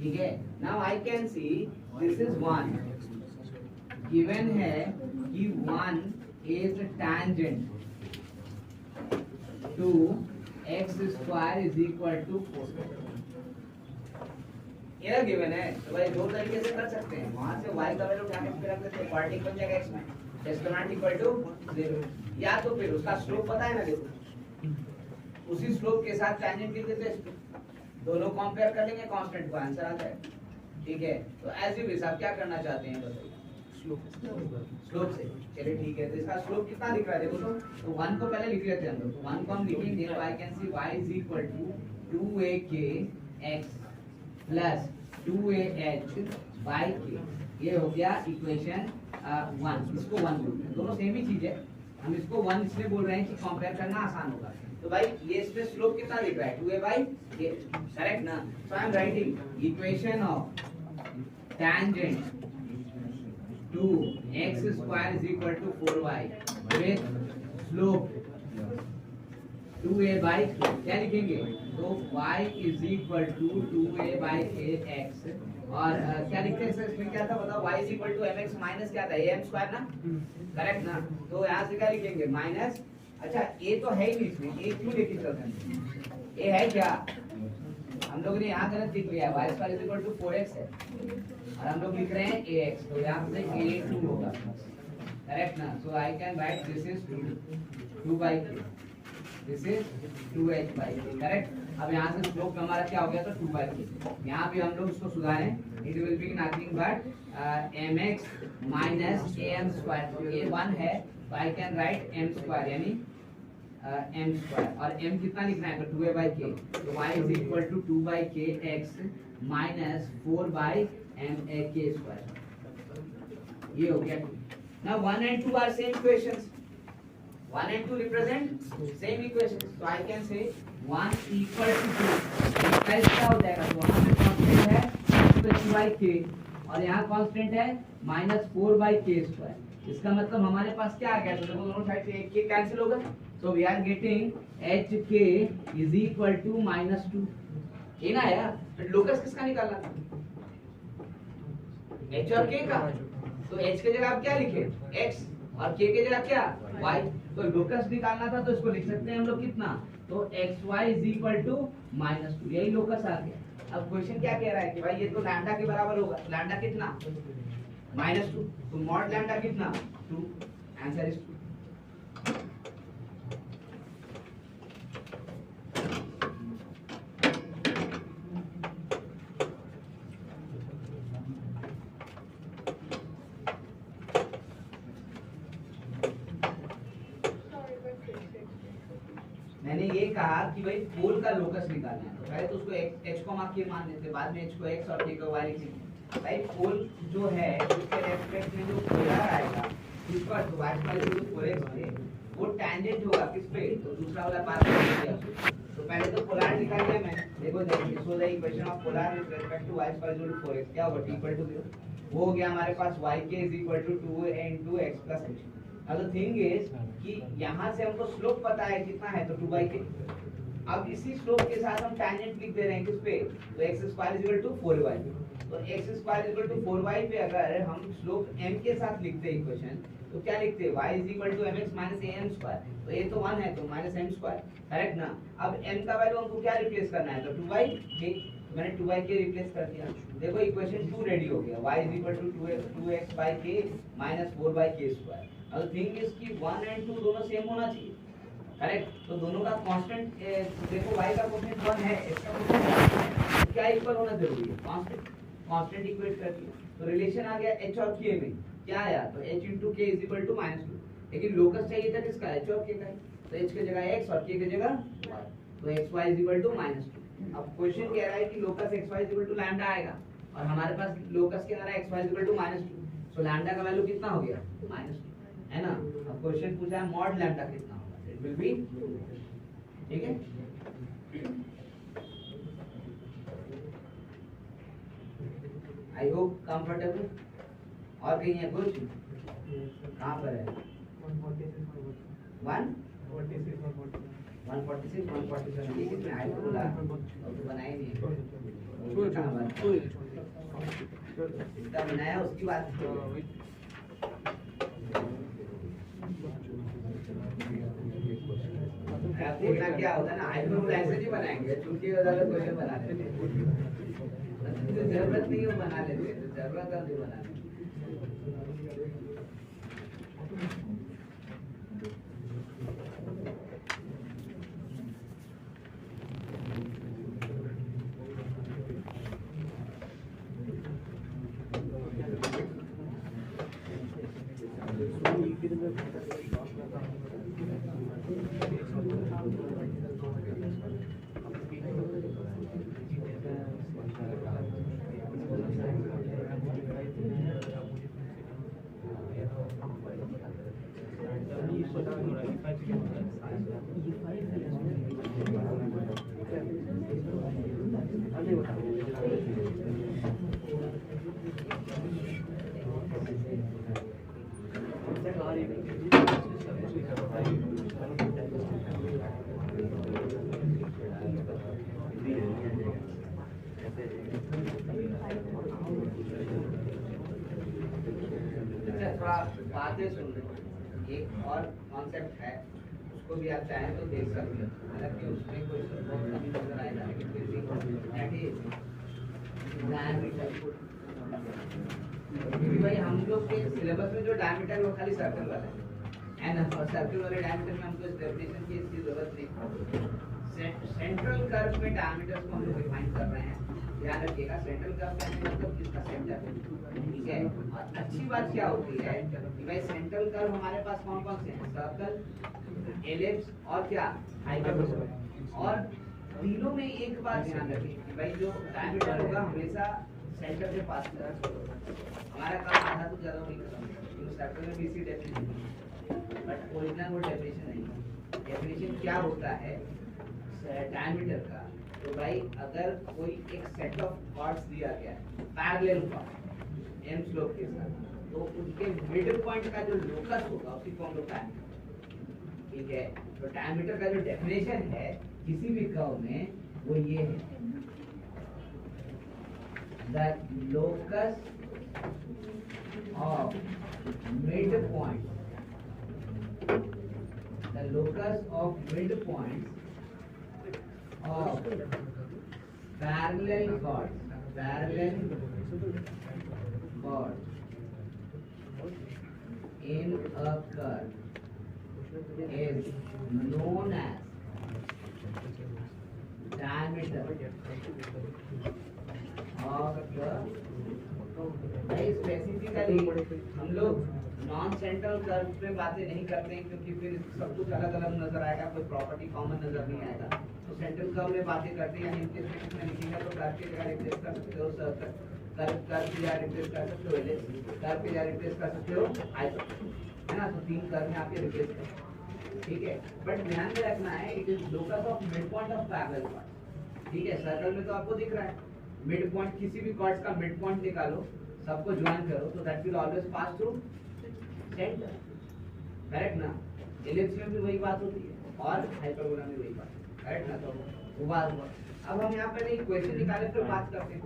ठीक है, now I can see this is 1 given है कि 1 is tangent to x square is equal to 4. ये गिवन है, तो भाई दो तरीके से कर सकते हैं. वहां से y का वैल्यू उठा के फिर रख देते हैं, पार्टिकल बन जाएगा x में, x नॉट इक्वल टू 0. या तो फिर उसका स्लोप पता है ना, देखो उसी स्लोप के साथ टैंजेंट लिख देते हैं, दोनों कंपेयर कर लेंगे, कांस्टेंट को आंसर आता है. ठीक है, तो एज यू विश आप क्या करना चाहते हैं बताइए. स्लोप से. चलिए ठीक है, तो इसका स्लोप कितना दिख रहा है देखो. तो 1 को पहले लिख लेते हैं हम लोग. 1 को हम लिखेंगे, तो I can see y is equal to 2ak x plus 2ah by k. ये हो गया इक्वेशन 1. इसको 1 बोलते हैं, दोनों सेम ही चीज है. हम इसको 1 इसलिए बोल रहे हैं कि कंपेयर करना आसान होगा. तो भाई ये इसमें स्लोप कितना दिख रहा है, 2a बाय k, करेक्ट ना. So I am writing equation of tangent to x square is equal to 4y with slope 2a by k. क्या लिखेंगे, तो y is equal to 2a by kx. और क्या लिखते हैं इसमें, क्या था बताओ, y is equal to mx minus क्या था, am स्क्वायर ना, करेक्ट ना. तो यहाँ से क्या लिखेंगे, माइनस. अच्छा a तो है ही नहीं इसमें, a क्यों लेके चलते हैं, a है क्या, हम लोग ने यहाँ गलत लिख लिया, y square is equal to 4x है, और हम लोग लिख रहे हैं ax, तो यहाँ से a2 होगा, करेक्ट ना. So I can write this is 2 by k, this is 2h by k, correct. अब यहाँ से स्लोप हमारा क्या हो गया, तो 2 by k. यहाँ भी हम लोग इसको सुधारें, it will be nothing but mx minus am square. तो ये 1 है, तो I can right m square, यानी m स्क्वायर. और m कितना लिखना है, तो 2a by k. तो y is equal to 2 by kx minus 4 by m a k square. ये हो गया. Now 1 and 2 are same equations. 1 and 2 represent same equations. So I can say 1 equal to 2. इसका क्या हो जाएगा, तो वहाँ पे कांस्टेंट है 2 by k, और यहाँ कांस्टेंट है -4 by k स्क्वायर. इसका मतलब हमारे पास क्या आ गया, तो देखो दोनों साइड से एक k कैंसिल होगा. So we are getting hk is equal to -2. ये ना यार, लोकस किसका निकालना था, h और k का. तो h की जगह आप क्या लिखे, x, और k की जगह क्या, y. तो लोकस निकालना था, तो इसको लिख सकते हैं हम लोग कितना, तो xy इज इक्वल टू -2, यही लोकस आ गया। अब क्वेश्चन क्या कह रहा है कि भाई ये तो लैम्डा के बराबर होगा, लैम्डा कितना -2, तो मॉड लैम्डा कितना 2, आंसर इज 2। मैंने ये कहा कि भाई पोल का लोकस निकालना है, तो पहले तो उसको h को के मान देते, बाद में h को x और k को y लिखेंगे। भाई पोल जो है उसके रेस्पेक्ट में जो पोलर आएगा इस पर तो y पर जो फोरेक्स है वो टैंजेंट होगा किस पे, तो दूसरा वाला पार्ट हो गया। तो पहले तो पोलर निकाल लिया मैंने, देखो देखिए so the equation of polar with respect to y पर जो फोरेक्स क्या होगा t इक्वल टू 0, वो हो गया हमारे पास yk is equal to 2 into x plus h। अब द थिंग इज कि यहाँ से हमको स्लोप पता है कितना है, तो 2/k। अब इसी स्लोप के साथ हम टैंजेंट लिख दे रहे हैं किस पे, तो x square equal to 4y। तो x square equal to 4y पे अगर हम स्लोप m के साथ लिखते हैं इक्वेशन, तो क्या लिखते हैं y is equal to mx minus am square, तो ये तो 1 है तो माइनस m स्क्वायर, करेक्ट ना। अब m का वैल्यू हमको क्या रिप्लेस करना है, तो 2/k, मैंने 2/k रिप्लेस कर दिया। देखो इक्वेशन 2 रेडी हो गया, y is equal to 2x/k minus 4/k square. अब थिंग इज कि 1 और 2 दोनों सेम होना चाहिए, करेक्ट। तो दोनों का कांस्टेंट देखो y का कोएफिशिएंट 1 है, x का कोएफिशिएंट क्या इक्वल होना जरूरी है, कांस्टेंट, कांस्टेंट इक्वेट कर दिया। तो रिलेशन आ गया h और k में, क्या आया, तो h * k is equal to -2। लेकिन लोकस चाहिए था किसका, h और k का, तो h की जगह x और k की जगह y, तो xy इज इक्वल टू -2। अब क्वेश्चन कह रहा है कि locus xy is equal to lambda आएगा, और हमारे पास लोकस के अंदर xy is equal to -2, so lambda का वैल्यू कितना हो गया, -2, है ना। अब क्वेश्चन पूछा है मॉड लैम्डा कितना होगा, इट विल बी, ठीक है। I hope comfortable. और कहीं है कुछ, कहाँ पर है 146 147, ये कितने आई बोला, तो बनाए नहीं इतना बनाया उसकी बात। अब देखना क्या होता है ना, आईफोन ऐसे नहीं बनाएंगे, चूंकि वाला क्वेश्चन बना लेते हैं, जरूरत नहीं है बना लेते हैं, जरूरत है नहीं बनाने। थोड़ा बातें सुन लो, एक और कॉन्सेप्ट है, उसको भी आप चाहें तो देख सकते हैं, हालांकि उसमें कोई बहुत कमी नजर आएगा, लेकिन फिर भी क्योंकि भाई हम लोग के सिलेबस में जो डायमीटर वो खाली सर्कल वाला है ना, और सर्कल वाले डायमीटर में हमको इस डेफिनेशन की इसकी जरूरत नहीं। सेंट्रल कर्व में डायमीटर्स को हम लोग डिफाइन कर रहे हैं, ध्यान रखिएगा। सेंट्रल कर्व का मतलब इसका सेंटर है, ठीक है। और अच्छी बात क्या होती है कि भाई सेंट्रल कर्व हमारे पास कौन कौन से हैं, सर्कल, एलिप्स और क्या, हाइपरबोला। और तीनों में एक बात ध्यान रखिए कि भाई जो डायमीटर होगा हमेशा सेंटर से पास करना। हमारा काम आधा तो ज्यादा नहीं करता, सर्कल में भी इसी डेफिनेशन, बट ओरिजिनल वो डेफिनेशन नहीं। डेफिनेशन क्या होता है डायमीटर का, तो भाई अगर कोई एक सेट ऑफ कॉर्ड्स दिया गया है पैरेलल कॉर्ड एम स्लोप के साथ, तो उनके मिड पॉइंट का जो लोकस होगा उसी को हम लोग डायमीटर, ठीक है। तो डायमीटर का जो डेफिनेशन है किसी भी कर्व में वो ये है, the locus of mid point, the locus of mid point of parallel chords in a curve is known as diameter of the specifically हम लोग नॉन सेंट्रल कर्व पे बातें नहीं करते हैं क्योंकि फिर सब कुछ अलग अलग नजर आएगा, कोई प्रॉपर्टी कॉमन नजर नहीं आएगा। तो सेंट्रल कर्व में बातें करते हैं, यानी इनके स्पेसिफिक में लिखेंगे तो कर्व की जगह रिप्लेस कर सकते हो सर्कल, कर्व की जगह रिप्लेस कर सकते हो एलिप्स, कर्व की जगह रिप्लेस कर सकते हो आयतन, है ना। तो तीन कर्व में आपके रिप्लेस कर, ठीक है। बट ध्यान में रखना है it is locus of mid point of parallel chord, ठीक है। सर्कल में तो आपको दिख रहा है मिड पॉइंट, किसी भी कॉर्ड्स का मिड पॉइंट निकालो, सबको ज्वाइन करो तो that will always pass through centre, correct ना। एलिप्स में भी वही बात होती है और हाइपरबोला में वही बात, करेक्ट ना। तो वो बात हुआ। अब हम यहाँ पर इक्वेशन निकाले फिर बात करते हैं,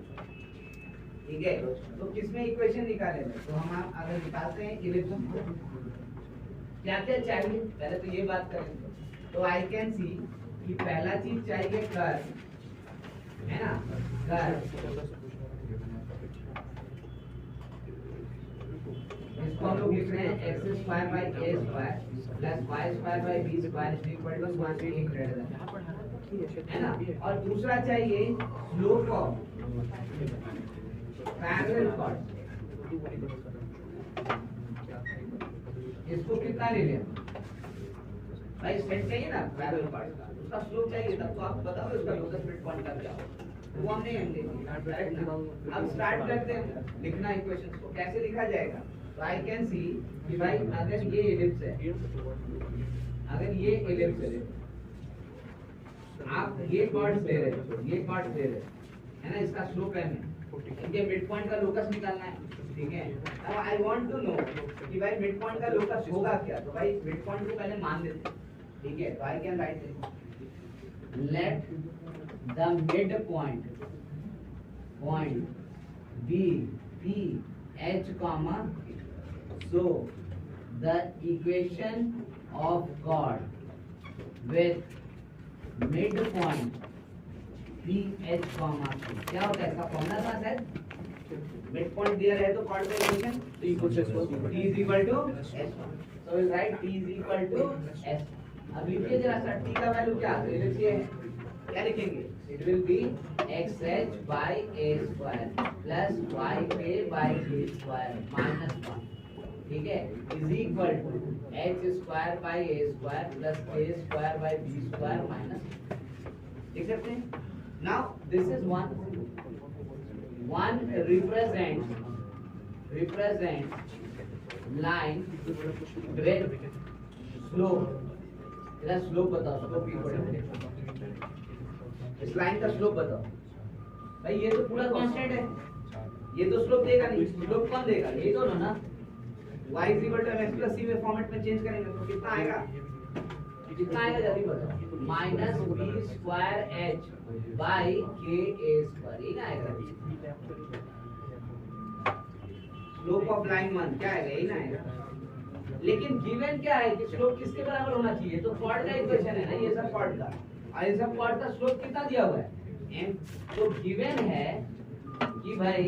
ठीक है। तो किसमें इक्वेशन निकाले हैं, तो हम अगर निकालते हैं इलिप्स क्या क्या चाहिए, पहले तो ये बात करें। तो आई कैन सी कि पहला चीज चाहिए कर्व, है ना। कर्व इसको हम लोग लिख रहे हैं x square by a square plus y square by b square is equal to 1 से ग्रेटर देन, है ना। और दूसरा चाहिए स्लोप ऑफ पैरेलल कॉर्ड, इसको कितना ले लें भाई, स्ट्रेट चाहिए ना पैरेलल कॉर्ड का, उसका स्लोप चाहिए, तब तो आप बताओ इसका लोकस मिड पॉइंट का क्या होगा, वो हमने करेक्ट ना। अब स्टार्ट करते हैं लिखना इक्वेशंस को, कैसे लिखा जाएगा। तो आई कैन सी कि भाई अगर ये एलिप्स है, अगर ये एलिप्स है, आप ये कॉर्ड्स ले रहे हो, ये कॉर्ड्स ले रहे हो, है ना। इसका स्लोप m है, इनके मिड पॉइंट का लोकस निकालना है, ठीक है। अब आई वांट टू नो कि भाई मिड पॉइंट का लोकस होगा क्या। तो भाई मिड पॉइंट को पहले मान लेते हैं, ठीक है। तो I can write this, let the mid point be p h comma, so the equation of chord with midpoint p h comma क्या होता है, इसका फॉर्मूला था सर। मिड पॉइंट दिया रहे तो कॉर्ड का equation t is equal to s, so we'll write t is equal to s। अब लिखिए जरा सर t का वैल्यू क्या है, लिखिए क्या लिखेंगे, it will be xh by a square plus yk by b square minus 1, ठीक है, is equal to h square by a square plus a square by b square minus, लिख सकते हैं। Now this is one represents line with slope, इसका slope बताओ, slope equal इस line का slope बताओ भाई। ये तो पूरा कांस्टेंट है, ये तो स्लोप देगा नहीं, स्लोप कौन देगा, ये दोनों ना। y is equal to mx plus c में फॉर्मेट में चेंज करेंगे तो कितना आएगा, कितना आएगा जल्दी बताओ, minus B square H by K A square, ये आएगा। स्लोप ऑफ लाइन 1 क्या आएगा, यही ना आएगा। लेकिन गिवन क्या है कि स्लोप किसके बराबर होना चाहिए, तो कॉर्ड का इक्वेशन है ना ये सब कॉर्ड का, और इस सब कॉर्ड का स्लोप कितना दिया हुआ है m। तो गिवन है कि भाई,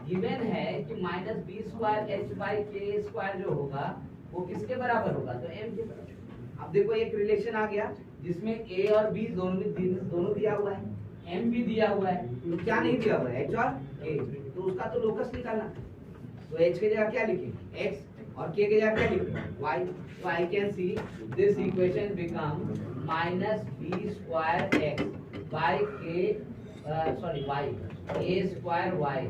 गिवन है कि minus B square H by K square जो होगा वो किसके बराबर होगा, तो m के बराबर। अब देखो एक रिलेशन आ गया जिसमें a और b दोनों दिया हुआ है, m भी दिया हुआ है, तो क्या नहीं दिया हुआ है, h और a, तो उसका तो लोकस निकालना। तो h की जगह क्या लिखें x और k की जगह क्या लिखें y। तो I can see this equation become minus B square X by K sorry Y A square Y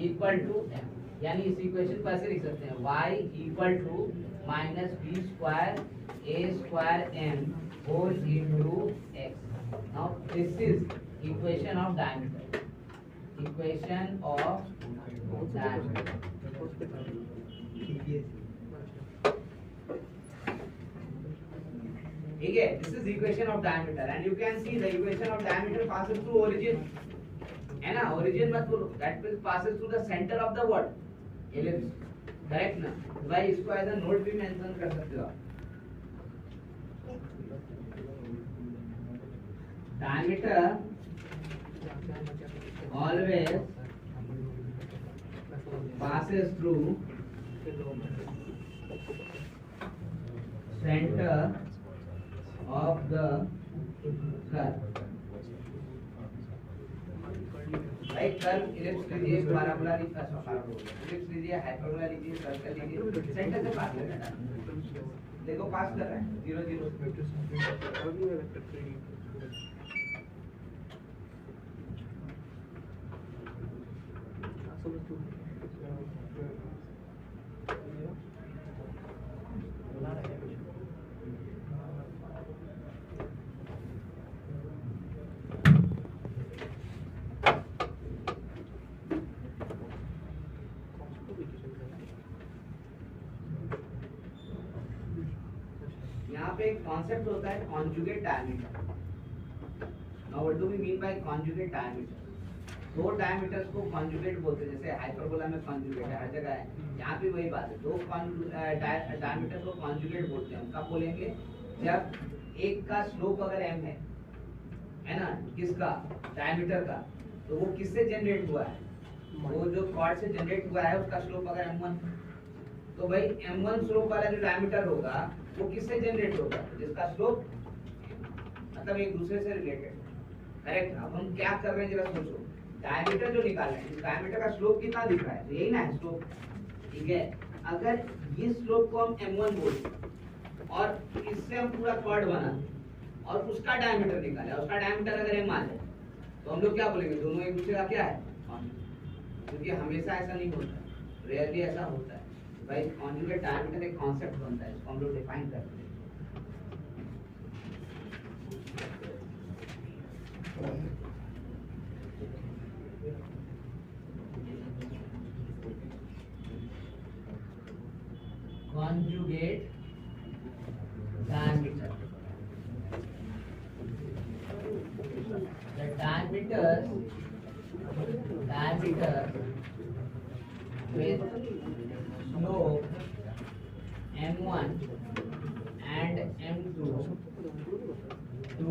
equal to m, यानी इस इक्वेशन को ऐसे लिख सकते हैं y equal to minus B square A square m whole into x। Now this is equation of diameter, equation of diameter, ठीक है। This is equation of diameter and you can see the equation of diameter passes through origin, है ना। origin मत बोलो, that will passes through the center of the what, ellipse, correct ना। भाई इसको as a note भी mention कर सकते हो। diameter always passes through center of the curve. भाई कर्व इलिप्स लीजिए, पैराबोला लीजिए, इलिप्स लीजिए, हाइपरबोला लीजिए, सर्कल लीजिए, सेंटर से पास कर रहा है। देखो पास कर रहा है 0 0। यहाँ पे एक कॉन्सेप्ट होता है conjugate diameter. Now what do we mean by conjugate diameter? दो डायमीटर्स को कॉन्जुगेट बोलते हैं, जैसे हाइपरबोला में कॉन्जुगेट है, हर जगह है, यहाँ पे वही बात है। दो डायमीटर को कॉन्जुगेट बोलते हैं। कब बोलेंगे? जब एक का स्लोप अगर m है ना, किसका? डायमीटर का, तो वो किससे जनरेट हुआ है? वो जो कॉर्ड से जनरेट हुआ है उसका स्लोप अगर m1, तो भाई m1 स्लोप वाला जो डायमीटर होगा वो किससे जनरेट होगा? जिसका स्लोप मतलब एक दूसरे से रिलेटेड। करेक्ट। अब हम क्या कर रहे हैं जरा सोचो, डायमीटर जो निकाल रहे हैं, डायमीटर का स्लोप कितना दिख रहा है? तो यही ना है स्लोप, ठीक है। अगर इस स्लोप को हम m1 बोलते और इससे हम पूरा कॉर्ड बना और उसका डायमीटर निकाले, उसका डायमीटर अगर m आ जाए, तो हम लोग क्या बोलेंगे? दोनों एक दूसरे का क्या है? क्योंकि हमेशा ऐसा नहीं होता, रेयरली ऐसा होता है। भाई कॉन्जुगेट डायमीटर एक कॉन्सेप्ट बनता है, इसको हम लोग डिफाइन करते हैं। Conjugate diameter. The diameter with slope m1 and m2 to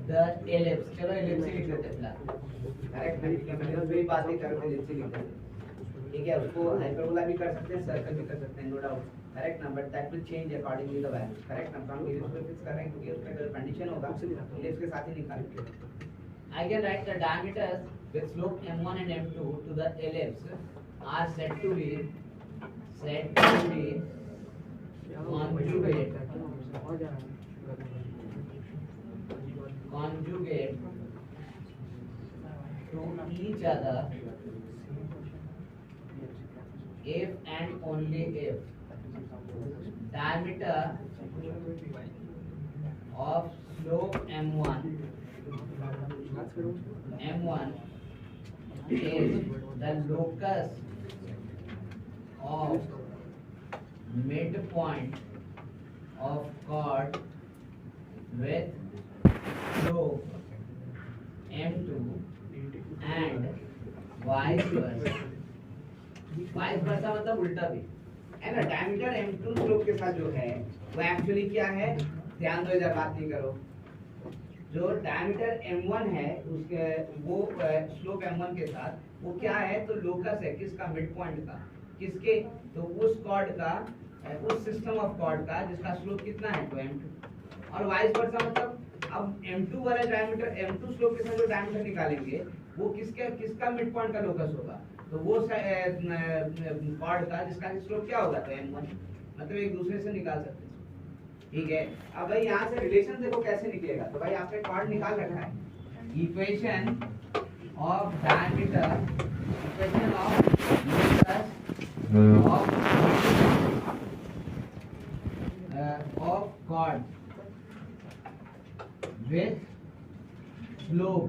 the ellipse. चलो ellipse लिख देते हैं। करेक्ट है, मैंने वही बातें करते हैं, ellipse लिख देते हैं। ठीक है, उसको हाइपरबोला भी कर सकते हैं, सर्कल भी कर सकते हैं, नो डाउट। करेक्ट ना, but that will change accordingly the value. Correct ना, हम इलिप्स को फिक्स कर रहे हैं क्योंकि उसका जो कंडीशन होगा इलिप्स के साथ ही निकालेंगे। I can write the diameters with slope m1 and m2 to the ellipse are said to be conjugate to each other if and only if diameter of slope m1 is the locus of midpoint of chord with slope m2 and vice versa। vice versa मतलब उल्टा भी है ना। Diameter m2 slope के साथ जो है वो एक्चुअली क्या है? ध्यान दो, इधर बात नहीं करो। जो डायमीटर m1 है उसके वो स्लोप m1 के साथ वो क्या है? तो लोकस है किसका? मिड पॉइंट का। किसके? तो उस कॉर्ड का, उस सिस्टम ऑफ कॉर्ड का जिसका स्लोप कितना है? तो m2। और वाइस वर्सा मतलब अब m2 वाला डायमीटर, m2 स्लोप के साथ जो डायमीटर निकालेंगे वो किसका मिड पॉइंट का लोकस होगा? तो वो कॉर्ड का जिसका स्लोप क्या होगा? तो m1। मतलब एक दूसरे से निकाल सकते हैं, ठीक है। अब भाई यहाँ से रिलेशन देखो कैसे निकलेगा। तो भाई आपने कॉर्ड निकाल रखा है, equation of diameter, equation of chord with slope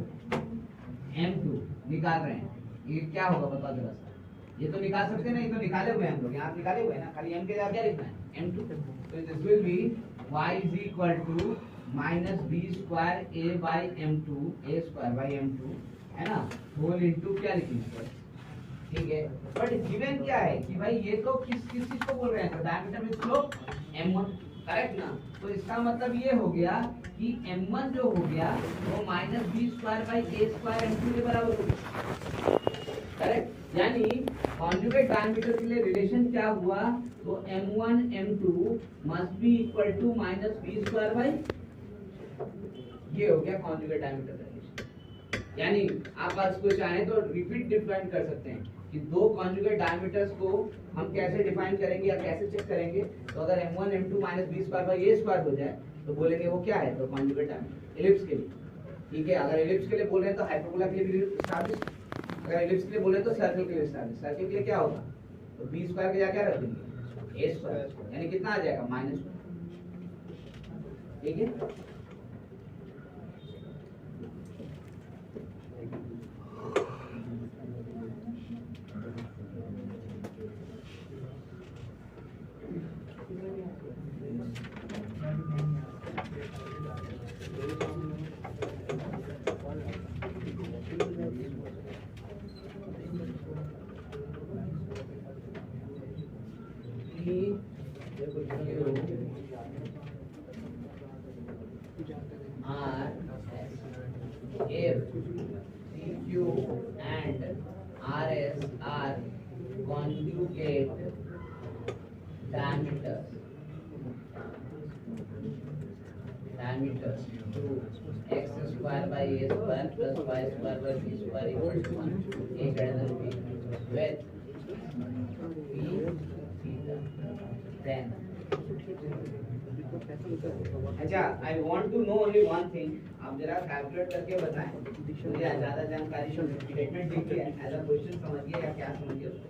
m2 निकाल रहे हैं। ये क्या होगा बता दो बस। ये तो निकाल सकते हैं ना, ये तो निकाले हुए हैं हम लोग, यहाँ निकाले हुए हैं ना, खाली m के जगह क्या लिखना है? m2। तो this will be y is equal to minus b square a by m2, a square by m2 है ना, होल इनटू क्या लिखेंगे? ठीक है। बट गिवन क्या है कि भाई ये तो किस चीज को बोल रहे हैं? तो diameter with slope m1। Correct ना। तो इसका मतलब ये हो गया कि m1 जो हो गया वो minus B square by A square m2 के बराबर हो गया। करेक्ट, यानी कॉन्जुगेट डायमीटर के लिए रिलेशन क्या हुआ, तो m1 m2 must be equal to minus B square by, ये हो गया कॉन्जुगेट डायमीटर का रिलेशन। यानी आप इसको चाहें तो रिपीट डिफाइन कर सकते हैं कि दो कॉन्जुगेट डायमीटर्स को हम कैसे डिफाइन करेंगे या कैसे चेक करेंगे। तो अगर m1 m2 minus B square by A square हो जाए तो बोलेंगे वो क्या है, तो कॉन्जुगेट डायमीटर एलिप्स के लिए। ठीक है, अगर एलिप्स के लिए बोल रहे हैं तो हाइपरबोला के लिए भी एस्टैब्लिश, अगर एलिप्स के लिए बोले तो सर्कल के लिए एस्टैब्लिश। सर्कल के लिए क्या होगा, तो बी स्क्वायर के जगह क्या रख देंगे, ए स्क्वायर, यानी कितना आ जाएगा माइनस। ठीक है, if PQ and RS are conjugate diameters to x square by a square plus y square by b square equal to 1, a greater than b, with p theta, then अच्छा, I want to know only one thing, आप जरा calculate करके बताएं, मुझे ज़्यादा जानकारी statement देखिए as a question समझिए या क्या समझिए उसको,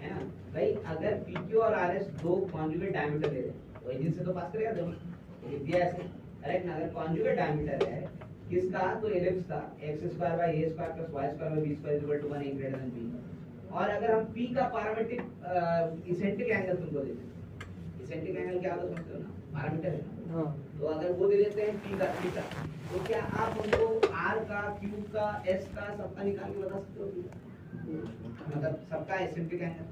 है ना भाई। अगर PQ और RS दो कॉन्जुगेट डायमीटर ले रहे हैं, वही जिनसे तो पास करेगा दोनों, लिख दिया ऐसे, करेक्ट ना। अगर कॉन्जुगेट डायमीटर है किसका, तो एलिप्स का, x square by a square plus y square by b square equal to 1, a greater than b। और अगर हम p का पैरामीट्रिक इसेंट्रिक एंगल तुमको दे दें, इसेंट्रिक एंगल क्या होता है समझते हो ना, पैरामीटर है ना। हाँ। तो अगर वो दे देते हैं p का थीटा, तो क्या आप हमको r का, q का, s का सबका निकाल के बता सकते हो, मतलब सबका इसेंट्रिक एंगल,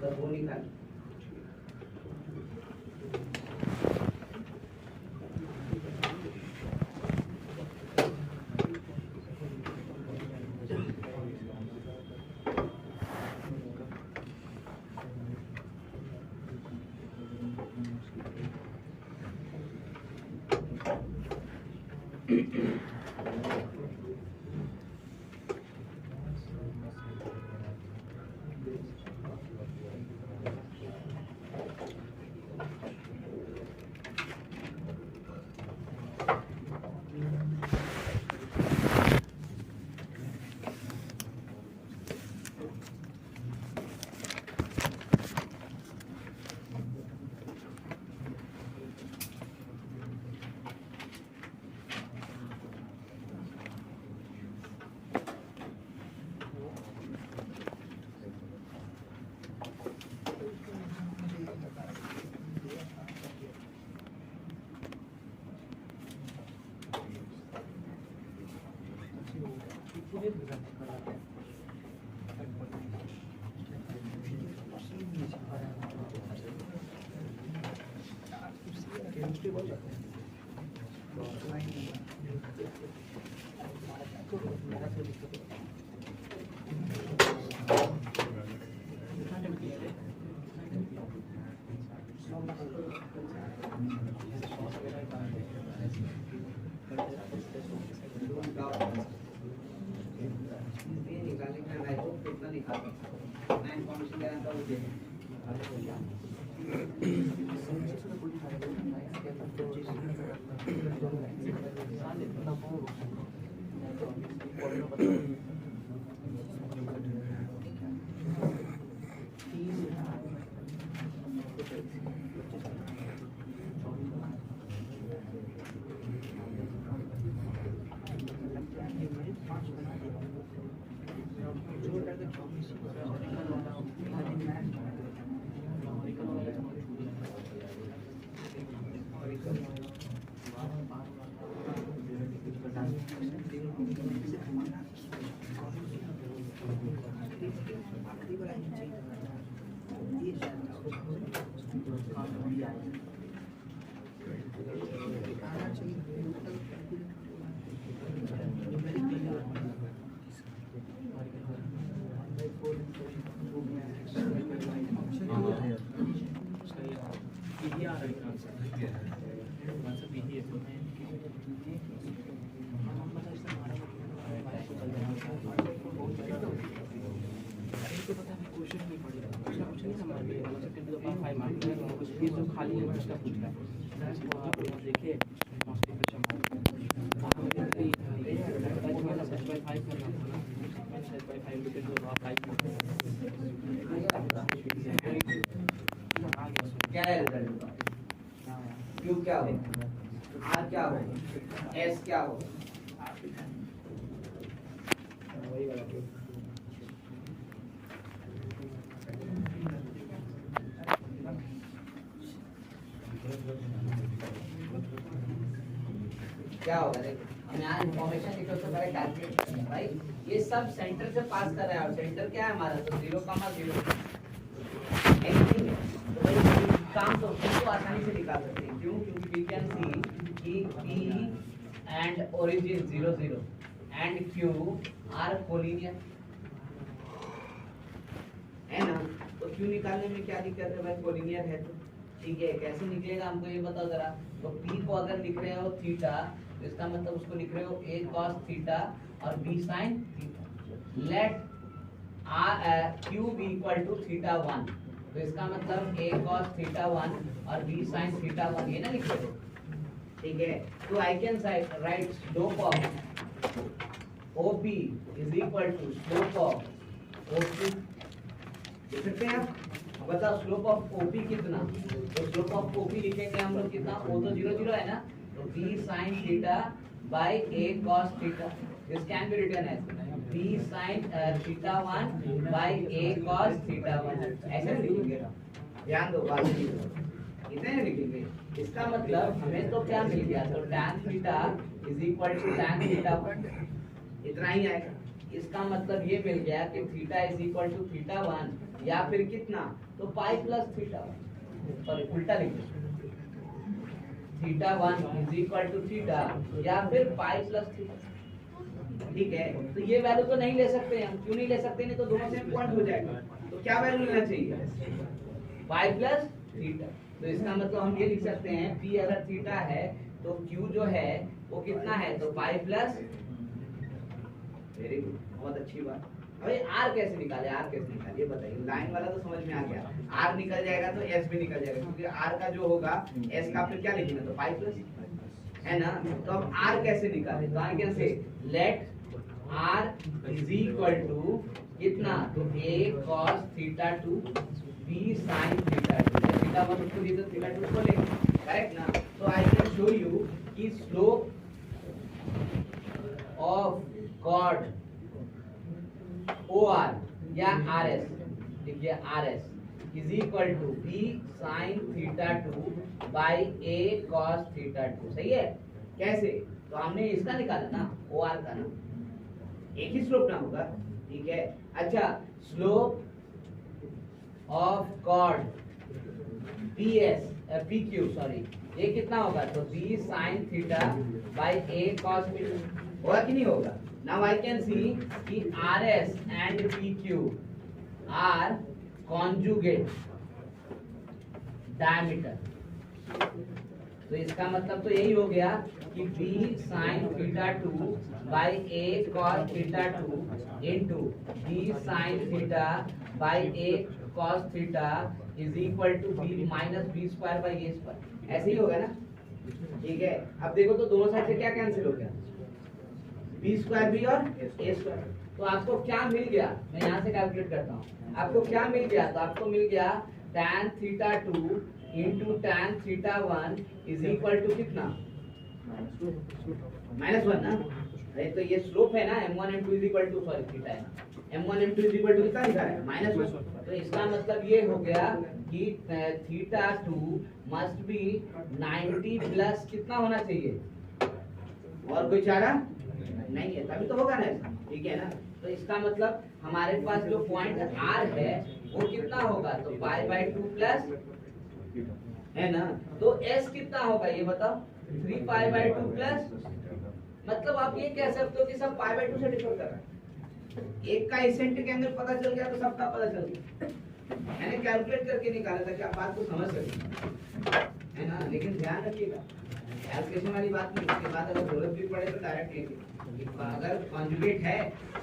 तो वो निकाल। खाली है उसका पूछ रहा है देखिए क्या है रिजल्ट? क्यू क्या हो, आर क्या हो, एस क्या हो? क्या होगा? देखो हम यहाँ इन्फॉर्मेशन लिखो तो पहले कैलकुलेट करते हैं भाई। ये सब सेंटर से पास कर रहा है और सेंटर क्या है हमारा? तो 0,0 एनीथिंग है। तो भाई काम तो इसको आसानी से निकाल सकते हैं। क्यों? क्योंकि वी कैन सी कि P and origin 0 0 and Q are collinear है ना। तो Q निकालने में क्या दिक्कत है भाई? कोलिनियर है तो ठीक है। कैसे निकलेगा हमको ये बताओ जरा। तो P को अगर लिख रहे हो थीटा तो इसका मतलब उसको लिख रहे हो A cos थीटा और B sin theta. Let Q be equal to theta 1 तो इसका मतलब A cos थीटा 1 और B sin थीटा 1 ये ना लिख रहे हो, ठीक है। तो I can write slope of OP is equal to slope of OP। देख सकते हैं आप? बताओ स्लोप ऑफ OP कितना? तो स्लोप ऑफ OP लिखेंगे हम लोग कितना? O तो 0 0 है ना, तो B sin theta by A cos theta. This can be written as B sin theta 1 by A cos theta 1। ऐसे लिखेंगे, ध्यान दो बात इतने लिखेंगे। इसका मतलब हमें तो क्या मिल गया? तो tan theta is equal to tan theta 1, इतना ही आएगा। इसका मतलब ये मिल गया कि theta is equal to theta 1 या फिर कितना? तो पाई प्लस थीटा 1, सॉरी उल्टा लिख दो, theta 1 is equal to theta या फिर पाई प्लस थीटा, ठीक है। तो ये वैल्यू तो नहीं ले सकते हम। क्यों नहीं ले सकते? नहीं तो दोनों सेम पॉइंट हो जाएगा। तो क्या वैल्यू लेना चाहिए? Pi plus theta. तो इसका मतलब हम ये लिख सकते हैं P अगर थीटा है तो Q जो है वो कितना है? तो पाई प्लस। वेरी गुड, बहुत अच्छी बात। अरे R कैसे निकाले? R कैसे निकाले ये बताइए। लाइन वाला तो समझ में आ गया, R निकल जाएगा तो S भी निकल जाएगा, क्योंकि R का जो होगा S का फिर क्या लिखेंगे? तो पाई प्लस, है ना। तो अब R कैसे निकाले? तो I can say let R is equal to कितना? तो A cos theta 2 B sin theta 2। Theta 1 उसको लिए तो थीटा 2 को लेंगे, करेक्ट ना। तो आई कैन शो यू कि स्लोप ऑफ कॉर्ड OR या RS, देखिए RS is equal to B sin theta 2 by A cos theta 2। सही है? कैसे? तो हमने इसका निकाला ना, OR का ना, एक ही स्लोप ना होगा, ठीक है। अच्छा, slope of chord PQ sorry, ये कितना होगा? तो B sin theta by A cos theta, होगा कि नहीं होगा? Now I can see कि RS and PQ are conjugate diameter। तो इसका मतलब तो यही हो गया कि B sin theta 2 by A cos theta 2 into B sin theta by A cos theta is equal to B minus B square by A square। ऐसे ही होगा ना, ठीक है। अब देखो तो दोनों साइड से क्या कैंसिल हो गया? B स्क्वायर भी और A स्क्वायर। तो आपको क्या मिल गया? मैं यहाँ से कैलकुलेट करता हूँ। आपको क्या मिल गया? तो आपको मिल गया tan theta 2 into tan theta 1 is equal to कितना? -1 ना। अरे तो ये स्लोप है ना, m1 m2 is equal to sorry theta है ना, m1 m2 is equal to कितना लिखा है? -1। तो इसका मतलब ये हो गया कि थीटा 2 मस्ट बी 90 प्लस कितना होना चाहिए? और कोई चारा नहीं है, तभी तो होगा ना ऐसा, ठीक है ना। तो इसका मतलब हमारे पास जो पॉइंट R है वो कितना होगा? तो पाई बाई 2 प्लस है ना। तो s कितना होगा ये बताओ, 3 पाई बाय 2 प्लस, मतलब आप ये कह सकते हो कि सब पाई बाय 2 से डिफर कर रहा है। एक का इसेंट्रिक एंगल पता चल गया तो सबका पता चल गया। मैंने कैलकुलेट करके निकाला था कि आप बात को समझ सकें, है ना। लेकिन ध्यान रखिएगा कैलकुलेशन वाली बात नहीं, उसके बाद अगर जरूरत भी पड़े तो डायरेक्ट लेके, अगर कॉन्जुगेट है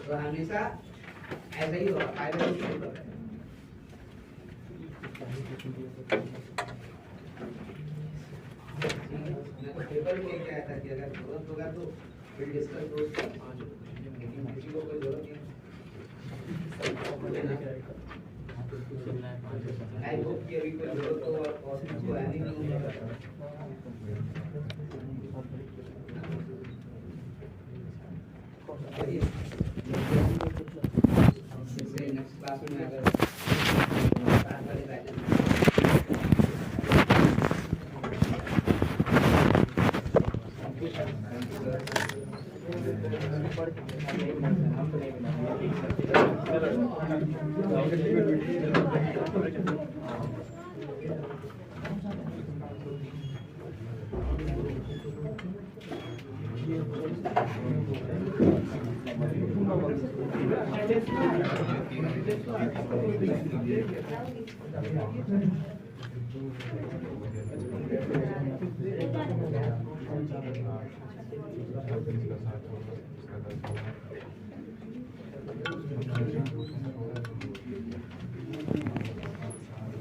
तो हमेशा ऐसा ही होगा, पाई बाय 2 से डिफर करेगा। मैं तो पेपर में लेके आया था कि अगर जरूरत होगा तो फिर डिस्कस हो, लेकिन किसी को कोई जरूरत नहीं। आई होप कि अभी कोई जरूरत हो और पॉसिबल तो नहीं होगा। जैसे नेक्स्ट क्लास में अगर स्टार्ट वाले बैचेस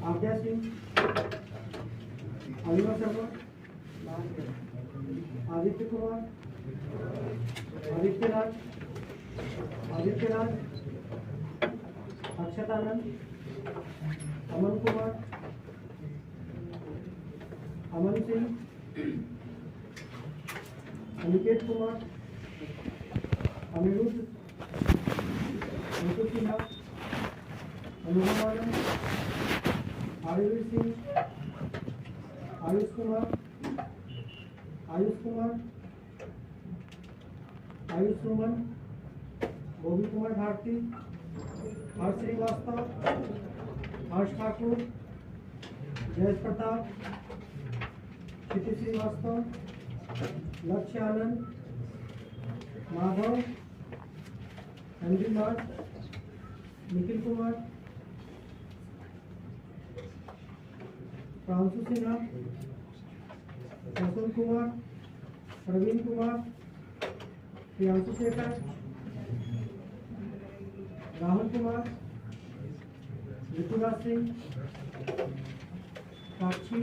आज्ञा सिंह, अभिनव शर्मा, आदित्य कुमार, आदित्य राज, अक्षत आनंद, अमन कुमार, अमन सिंह, अनिकेत कुमार, अनिरुद्ध, अंकुर सिन्हा, अनुभव आनंद, आयुष सिंह, आयुष कुमार, आयुष सुमन, गोविंद कुमार भारती, हर्ष श्रीवास्तव, हर्ष ठाकुर, जयेश प्रताप, क्षिति श्रीवास्तव, लक्ष्य आनंद, माधव, हेनरी मार्ट, निखिल कुमार, प्रांशु सिन्हा, प्रसून कुमार, प्रवीण कुमार, प्रियांशु शेखर, राहुल कुमार, ऋतुराज सिंह, साक्षी,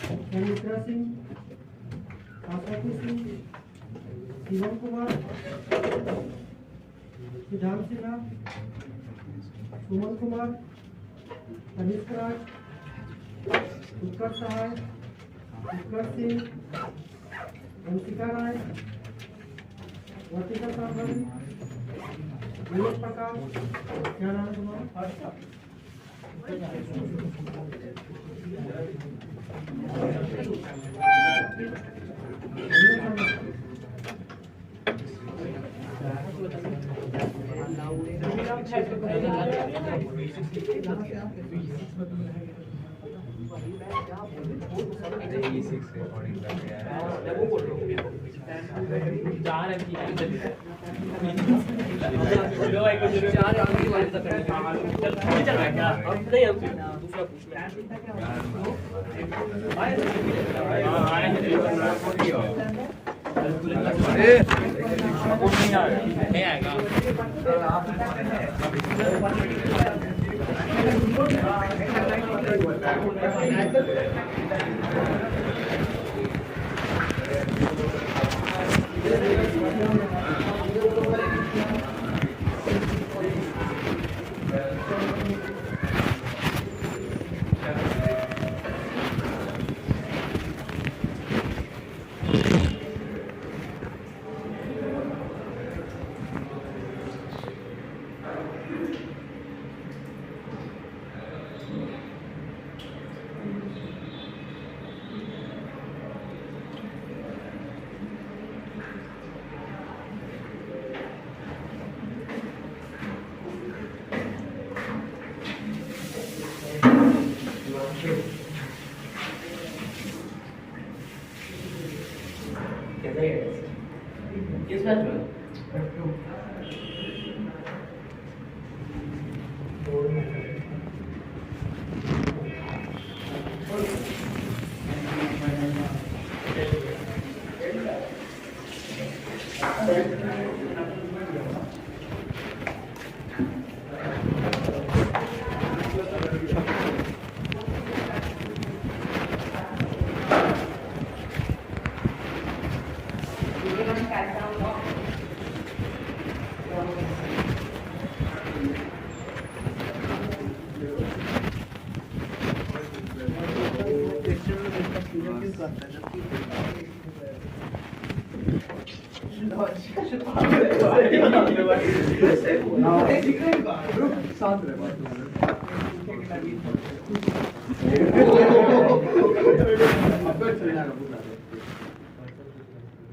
संमित्रा सिंह, आकृति सिंह, शिवम कुमार, सिद्धांत सिन्हा, सुमन कुमार, कनिष्क राज, उत्कर्ष सहाय, उत्कर्ष सिंह, वंशिका राय, वर्तिका सामंत, विवेक प्रकाश, ज्ञानानंद कुमार,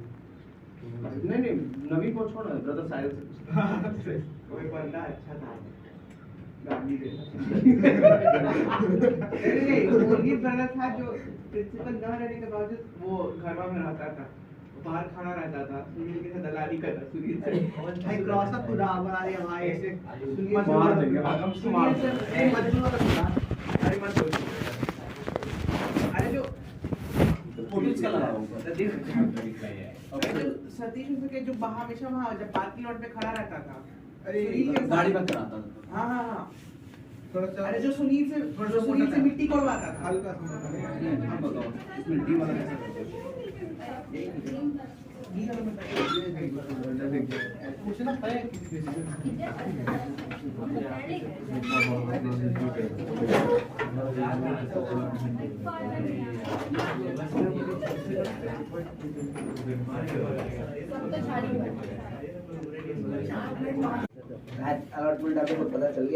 नहीं नहीं नवीन को छोड़ ब्रदर साहिल से कोई बंदा अच्छा था गांधी दे नहीं ब्रदर था जो प्रिंसिपल न रहने के बावजूद वो घरवा में रहता था बाहर खाना रहता था सुनील के साथ दलाली करता सुनील से भाई क्रॉस अप खुदा बना रहे भाई ऐसे सुनील मार देंगे हम सुनील से ए मजनू का खुदा अरे मत सोच अरे जो पुलिस का लगा ऊपर सतीश के जो हमेशा वहाँ जब पार्किंग लॉट पे खड़ा रहता था अरे सुनील के गाड़ी साथ- बंद कराता था हाँ हाँ हाँ अरे जो सुनील से मिट्टी कोड़वाता था हल्का आप बताओ इसमें डी वाला कैसा करते पूछना है किसी बैच अलॉटमेंट आपको पता चल गया।